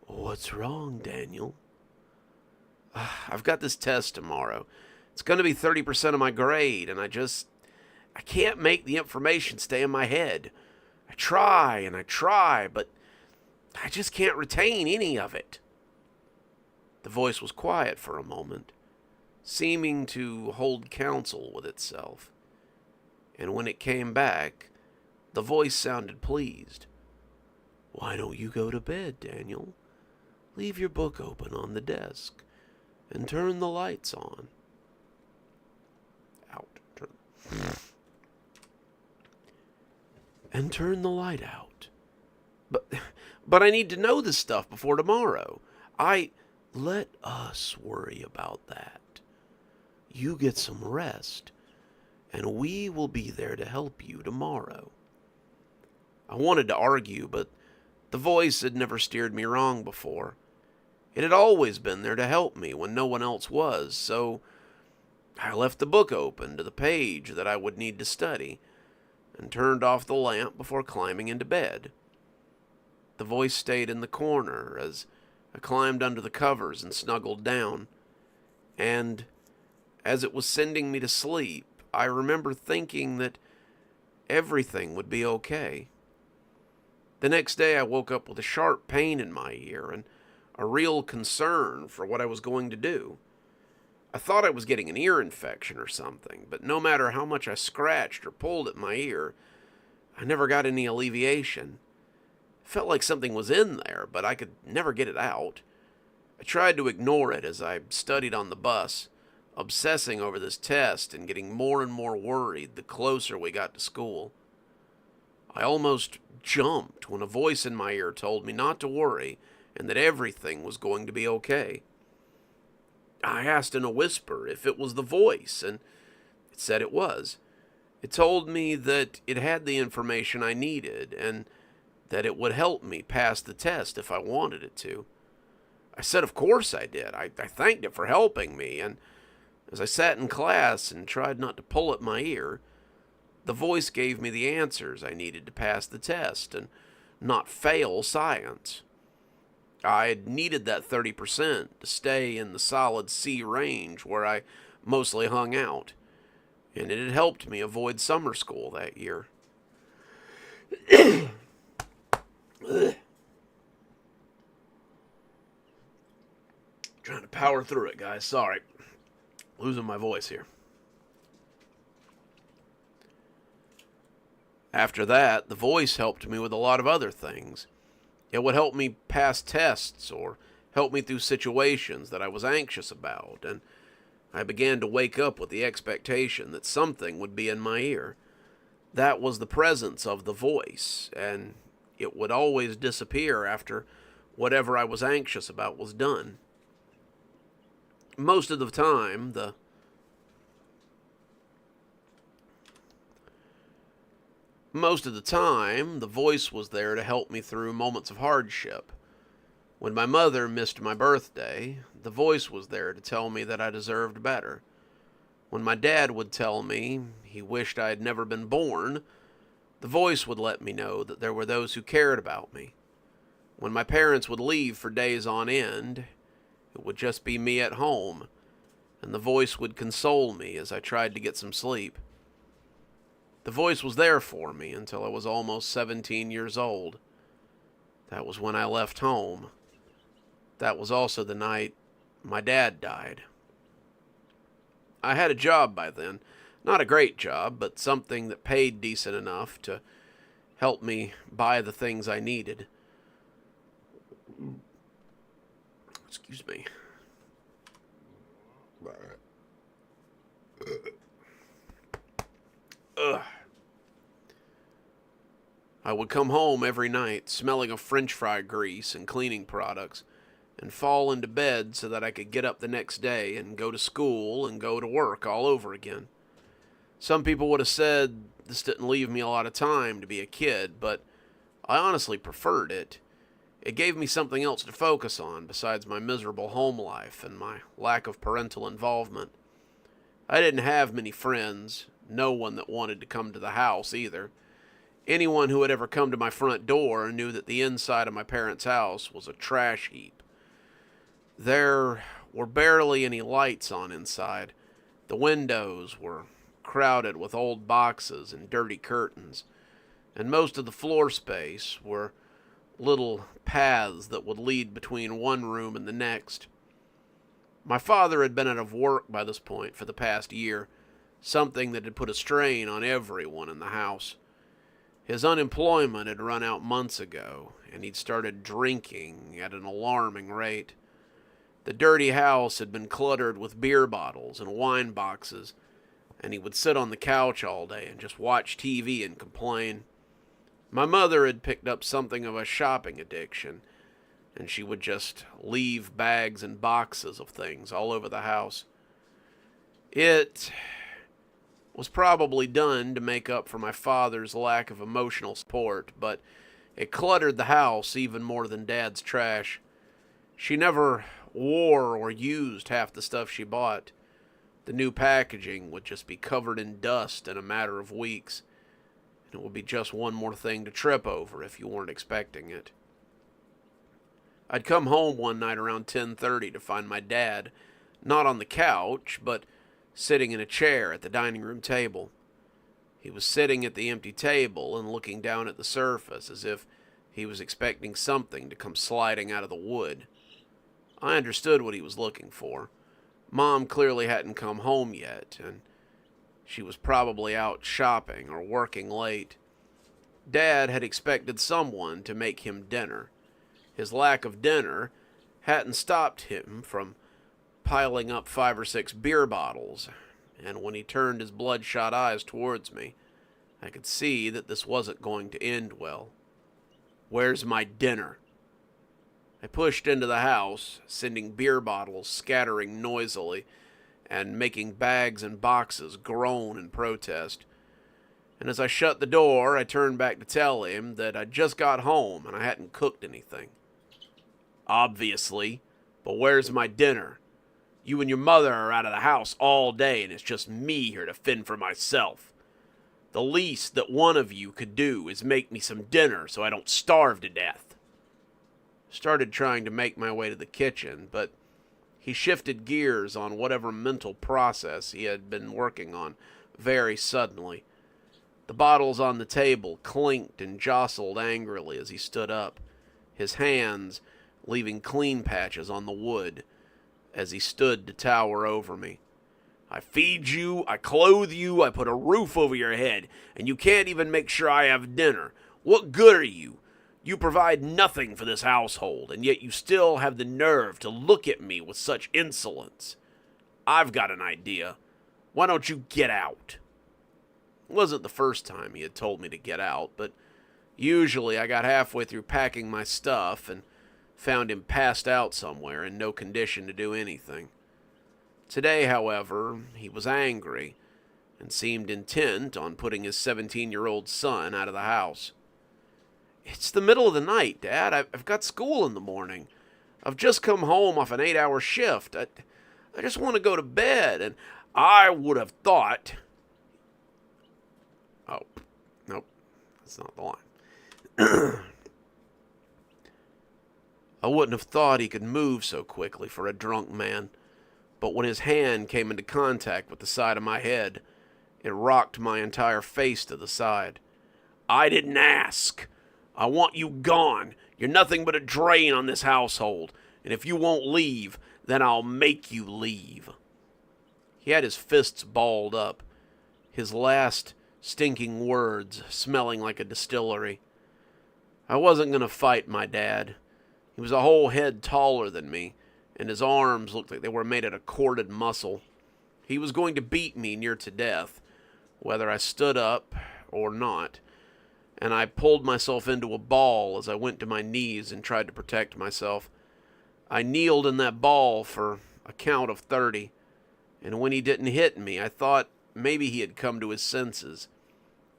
"What's wrong, Daniel?" "I've got this test tomorrow. It's going to be 30% of my grade, and I can't make the information stay in my head. I try and I try, but I just can't retain any of it." The voice was quiet for a moment, seeming to hold counsel with itself. And when it came back, the voice sounded pleased. "Why don't you go to bed, Daniel? Leave your book open on the desk and turn the lights on." And turn the light out. But I need to know this stuff before tomorrow. Let us worry about that. You get some rest, and we will be there to help you tomorrow. I wanted to argue, but the voice had never steered me wrong before. It had always been there to help me when no one else was, so I left the book open to the page that I would need to study, and turned off the lamp before climbing into bed. The voice stayed in the corner as I climbed under the covers and snuggled down, and as it was sending me to sleep, I remember thinking that everything would be okay. The next day I woke up with a sharp pain in my ear and a real concern for what I was going to do. I thought I was getting an ear infection or something, but no matter how much I scratched or pulled at my ear, I never got any alleviation. It felt like something was in there, but I could never get it out. I tried to ignore it as I studied on the bus, obsessing over this test and getting more and more worried the closer we got to school. I almost jumped when a voice in my ear told me not to worry and that everything was going to be okay. I asked in a whisper if it was the voice, and it said it was. It told me that it had the information I needed and that it would help me pass the test if I wanted it to. I said of course I did. I thanked it for helping me, and as I sat in class and tried not to pull at my ear, the voice gave me the answers I needed to pass the test and not fail science. I had needed that 30% to stay in the solid C range where I mostly hung out, and it had helped me avoid summer school that year. Trying to power through it, guys. Sorry. Losing my voice here. After that, the voice helped me with a lot of other things. It would help me pass tests or help me through situations that I was anxious about, and I began to wake up with the expectation that something would be in my ear. That was the presence of the voice, and it would always disappear after whatever I was anxious about was done. Most of the time, the voice was there to help me through moments of hardship. When my mother missed my birthday, the voice was there to tell me that I deserved better. When my dad would tell me he wished I had never been born, the voice would let me know that there were those who cared about me. When my parents would leave for days on end, it would just be me at home, and the voice would console me as I tried to get some sleep. The voice was there for me until I was almost 17 years old. That was when I left home. That was also the night my dad died. I had a job by then. Not a great job, but something that paid decent enough to help me buy the things I needed. Excuse me. Ugh. I would come home every night smelling of French fry grease and cleaning products and fall into bed so that I could get up the next day and go to school and go to work all over again. Some people would have said this didn't leave me a lot of time to be a kid, but I honestly preferred it. It gave me something else to focus on besides my miserable home life and my lack of parental involvement. I didn't have many friends, no one that wanted to come to the house either. Anyone who had ever come to my front door knew that the inside of my parents' house was a trash heap. There were barely any lights on inside. The windows were crowded with old boxes and dirty curtains, and most of the floor space were little paths that would lead between one room and the next. My father had been out of work by this point for the past year, something that had put a strain on everyone in the house. His unemployment had run out months ago, and he'd started drinking at an alarming rate. The dirty house had been cluttered with beer bottles and wine boxes, and he would sit on the couch all day and just watch TV and complain. My mother had picked up something of a shopping addiction, and she would just leave bags and boxes of things all over the house. It was probably done to make up for my father's lack of emotional support, but it cluttered the house even more than Dad's trash. She never wore or used half the stuff she bought. The new packaging would just be covered in dust in a matter of weeks, and it would be just one more thing to trip over if you weren't expecting it. I'd come home one night around 10:30 to find my dad, not on the couch, but sitting in a chair at the dining room table. He was sitting at the empty table and looking down at the surface as if he was expecting something to come sliding out of the wood. I understood what he was looking for. Mom clearly hadn't come home yet, and she was probably out shopping or working late. Dad had expected someone to make him dinner. His lack of dinner hadn't stopped him from piling up 5 or 6 beer bottles, and when he turned his bloodshot eyes towards me, I could see that this wasn't going to end well. "Where's my dinner?" I pushed into the house, sending beer bottles scattering noisily and making bags and boxes groan in protest. And as I shut the door, I turned back to tell him that I'd just got home and I hadn't cooked anything. "Obviously, but where's my dinner? You and your mother are out of the house all day and it's just me here to fend for myself. The least that one of you could do is make me some dinner so I don't starve to death." Started trying to make my way to the kitchen, but he shifted gears on whatever mental process he had been working on very suddenly. The bottles on the table clinked and jostled angrily as he stood up, his hands leaving clean patches on the wood as he stood to tower over me. "I feed you, I clothe you, I put a roof over your head, and you can't even make sure I have dinner. What good are you? You provide nothing for this household, and yet you still have the nerve to look at me with such insolence. I've got an idea. Why don't you get out?" It wasn't the first time he had told me to get out, but usually I got halfway through packing my stuff and found him passed out somewhere in no condition to do anything. Today, however, he was angry and seemed intent on putting his 17-year-old son out of the house. "It's the middle of the night, Dad. I've got school in the morning. I've just come home off an 8-hour shift. I just want to go to bed, and I would have thought..." Oh, nope, that's not the line. I wouldn't have thought he could move so quickly for a drunk man, but when his hand came into contact with the side of my head, it rocked my entire face to the side. "I didn't ask. I want you gone. You're nothing but a drain on this household, and if you won't leave, then I'll make you leave." He had his fists balled up, his last stinking words smelling like a distillery. I wasn't going to fight my dad. He was a whole head taller than me, and his arms looked like they were made out of corded muscle. He was going to beat me near to death, whether I stood up or not, and I pulled myself into a ball as I went to my knees and tried to protect myself. I kneeled in that ball for a count of 30, and when he didn't hit me, I thought maybe he had come to his senses.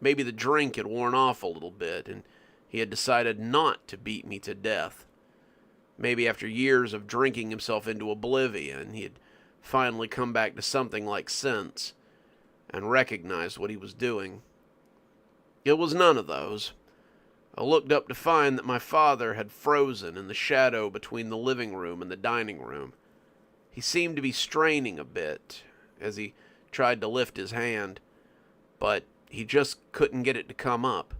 Maybe the drink had worn off a little bit, and he had decided not to beat me to death. Maybe after years of drinking himself into oblivion, he had finally come back to something like sense and recognized what he was doing. It was none of those. I looked up to find that my father had frozen in the shadow between the living room and the dining room. He seemed to be straining a bit as he tried to lift his hand, but he just couldn't get it to come up.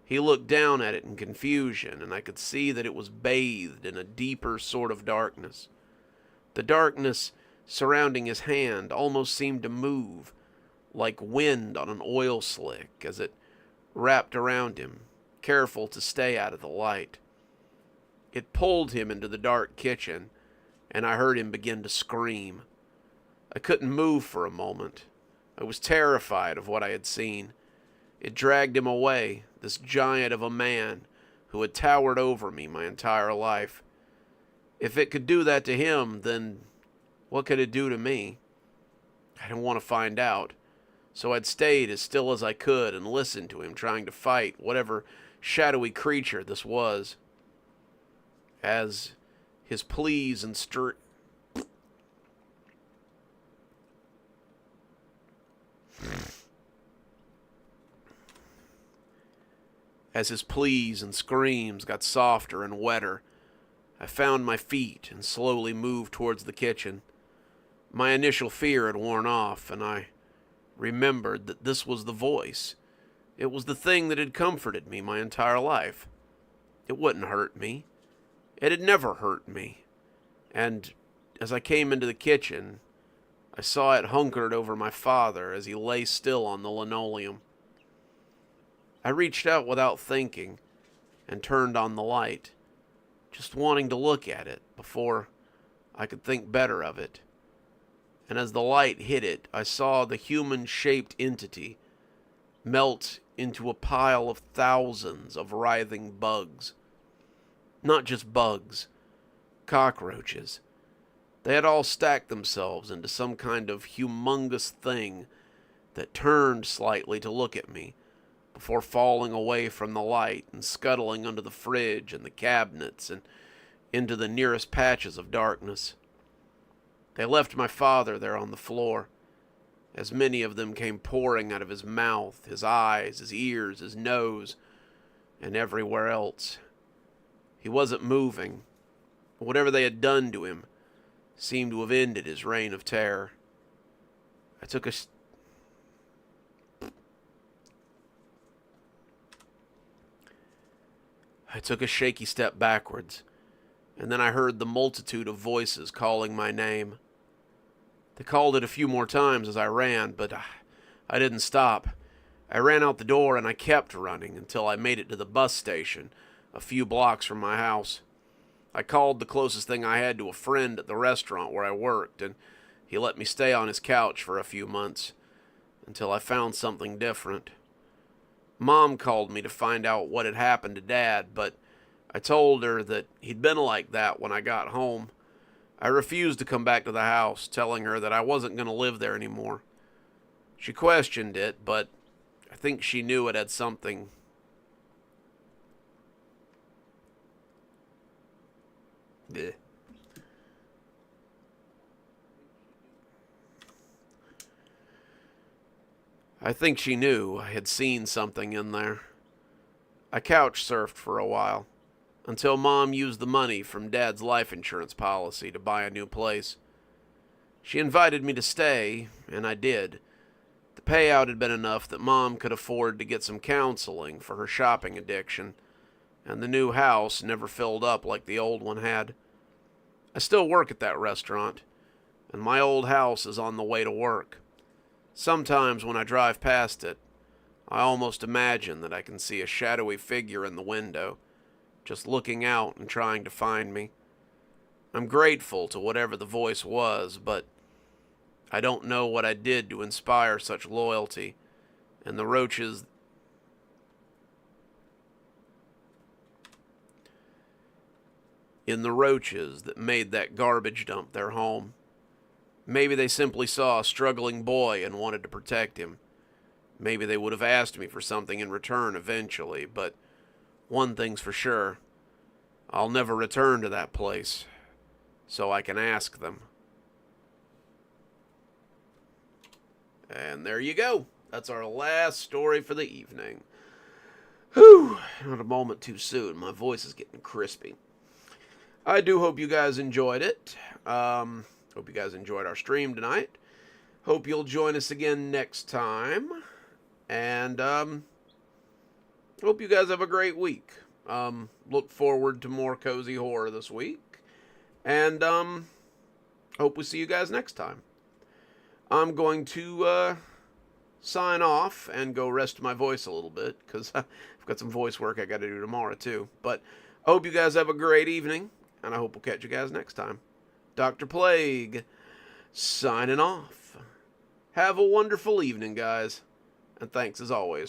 He looked down at it in confusion, and I could see that it was bathed in a deeper sort of darkness. The darkness surrounding his hand almost seemed to move, like wind on an oil slick, as it wrapped around him, careful to stay out of the light. It pulled him into the dark kitchen, and I heard him begin to scream. I couldn't move for a moment. I was terrified of what I had seen. It dragged him away, this giant of a man who had towered over me my entire life. If it could do that to him, then what could it do to me? I didn't want to find out, so I'd stayed as still as I could and listened to him trying to fight whatever shadowy creature this was. As his pleas and As his pleas and screams got softer and wetter, I found my feet and slowly moved towards the kitchen. My initial fear had worn off, and I remembered that this was the voice. It was the thing that had comforted me my entire life. It wouldn't hurt me. It had never hurt me. And as I came into the kitchen, I saw it hunkered over my father as he lay still on the linoleum. I reached out without thinking and turned on the light, just wanting to look at it before I could think better of it. And as the light hit it, I saw the human-shaped entity melt into a pile of thousands of writhing bugs. Not just bugs, cockroaches. They had all stacked themselves into some kind of humongous thing that turned slightly to look at me before falling away from the light and scuttling under the fridge and the cabinets and into the nearest patches of darkness. They left my father there on the floor, as many of them came pouring out of his mouth, his eyes, his ears, his nose, and everywhere else. He wasn't moving. Whatever they had done to him seemed to have ended his reign of terror. I took a shaky step backwards, and then I heard the multitude of voices calling my name. They called it a few more times as I ran, but I didn't stop. I ran out the door and I kept running until I made it to the bus station, a few blocks from my house. I called the closest thing I had to a friend at the restaurant where I worked, and he let me stay on his couch for a few months until I found something different. Mom called me to find out what had happened to Dad, but I told her that he'd been like that when I got home. I refused to come back to the house, telling her that I wasn't going to live there anymore. She questioned it, but I think she knew it had something. Bleh. I think she knew I had seen something in there. I couch surfed for a while, until Mom used the money from Dad's life insurance policy to buy a new place. She invited me to stay, and I did. The payout had been enough that Mom could afford to get some counseling for her shopping addiction, and the new house never filled up like the old one had. I still work at that restaurant, and my old house is on the way to work. Sometimes when I drive past it, I almost imagine that I can see a shadowy figure in the window, just looking out and trying to find me. I'm grateful to whatever the voice was, but I don't know what I did to inspire such loyalty. And the roaches that made that garbage dump their home. Maybe they simply saw a struggling boy and wanted to protect him. Maybe they would have asked me for something in return eventually, but one thing's for sure. I'll never return to that place, so I can ask them. And there you go. That's our last story for the evening. Whew, not a moment too soon. My voice is getting crispy. I do hope you guys enjoyed it. Hope you guys enjoyed our stream tonight. Hope you'll join us again next time. And hope you guys have a great week. Look forward to more cozy horror this week. And hope we see you guys next time. I'm going to sign off and go rest my voice a little bit, because I've got some voice work I got to do tomorrow too. But I hope you guys have a great evening, and I hope we'll catch you guys next time. Dr. Plague, signing off. Have a wonderful evening, guys, and thanks as always.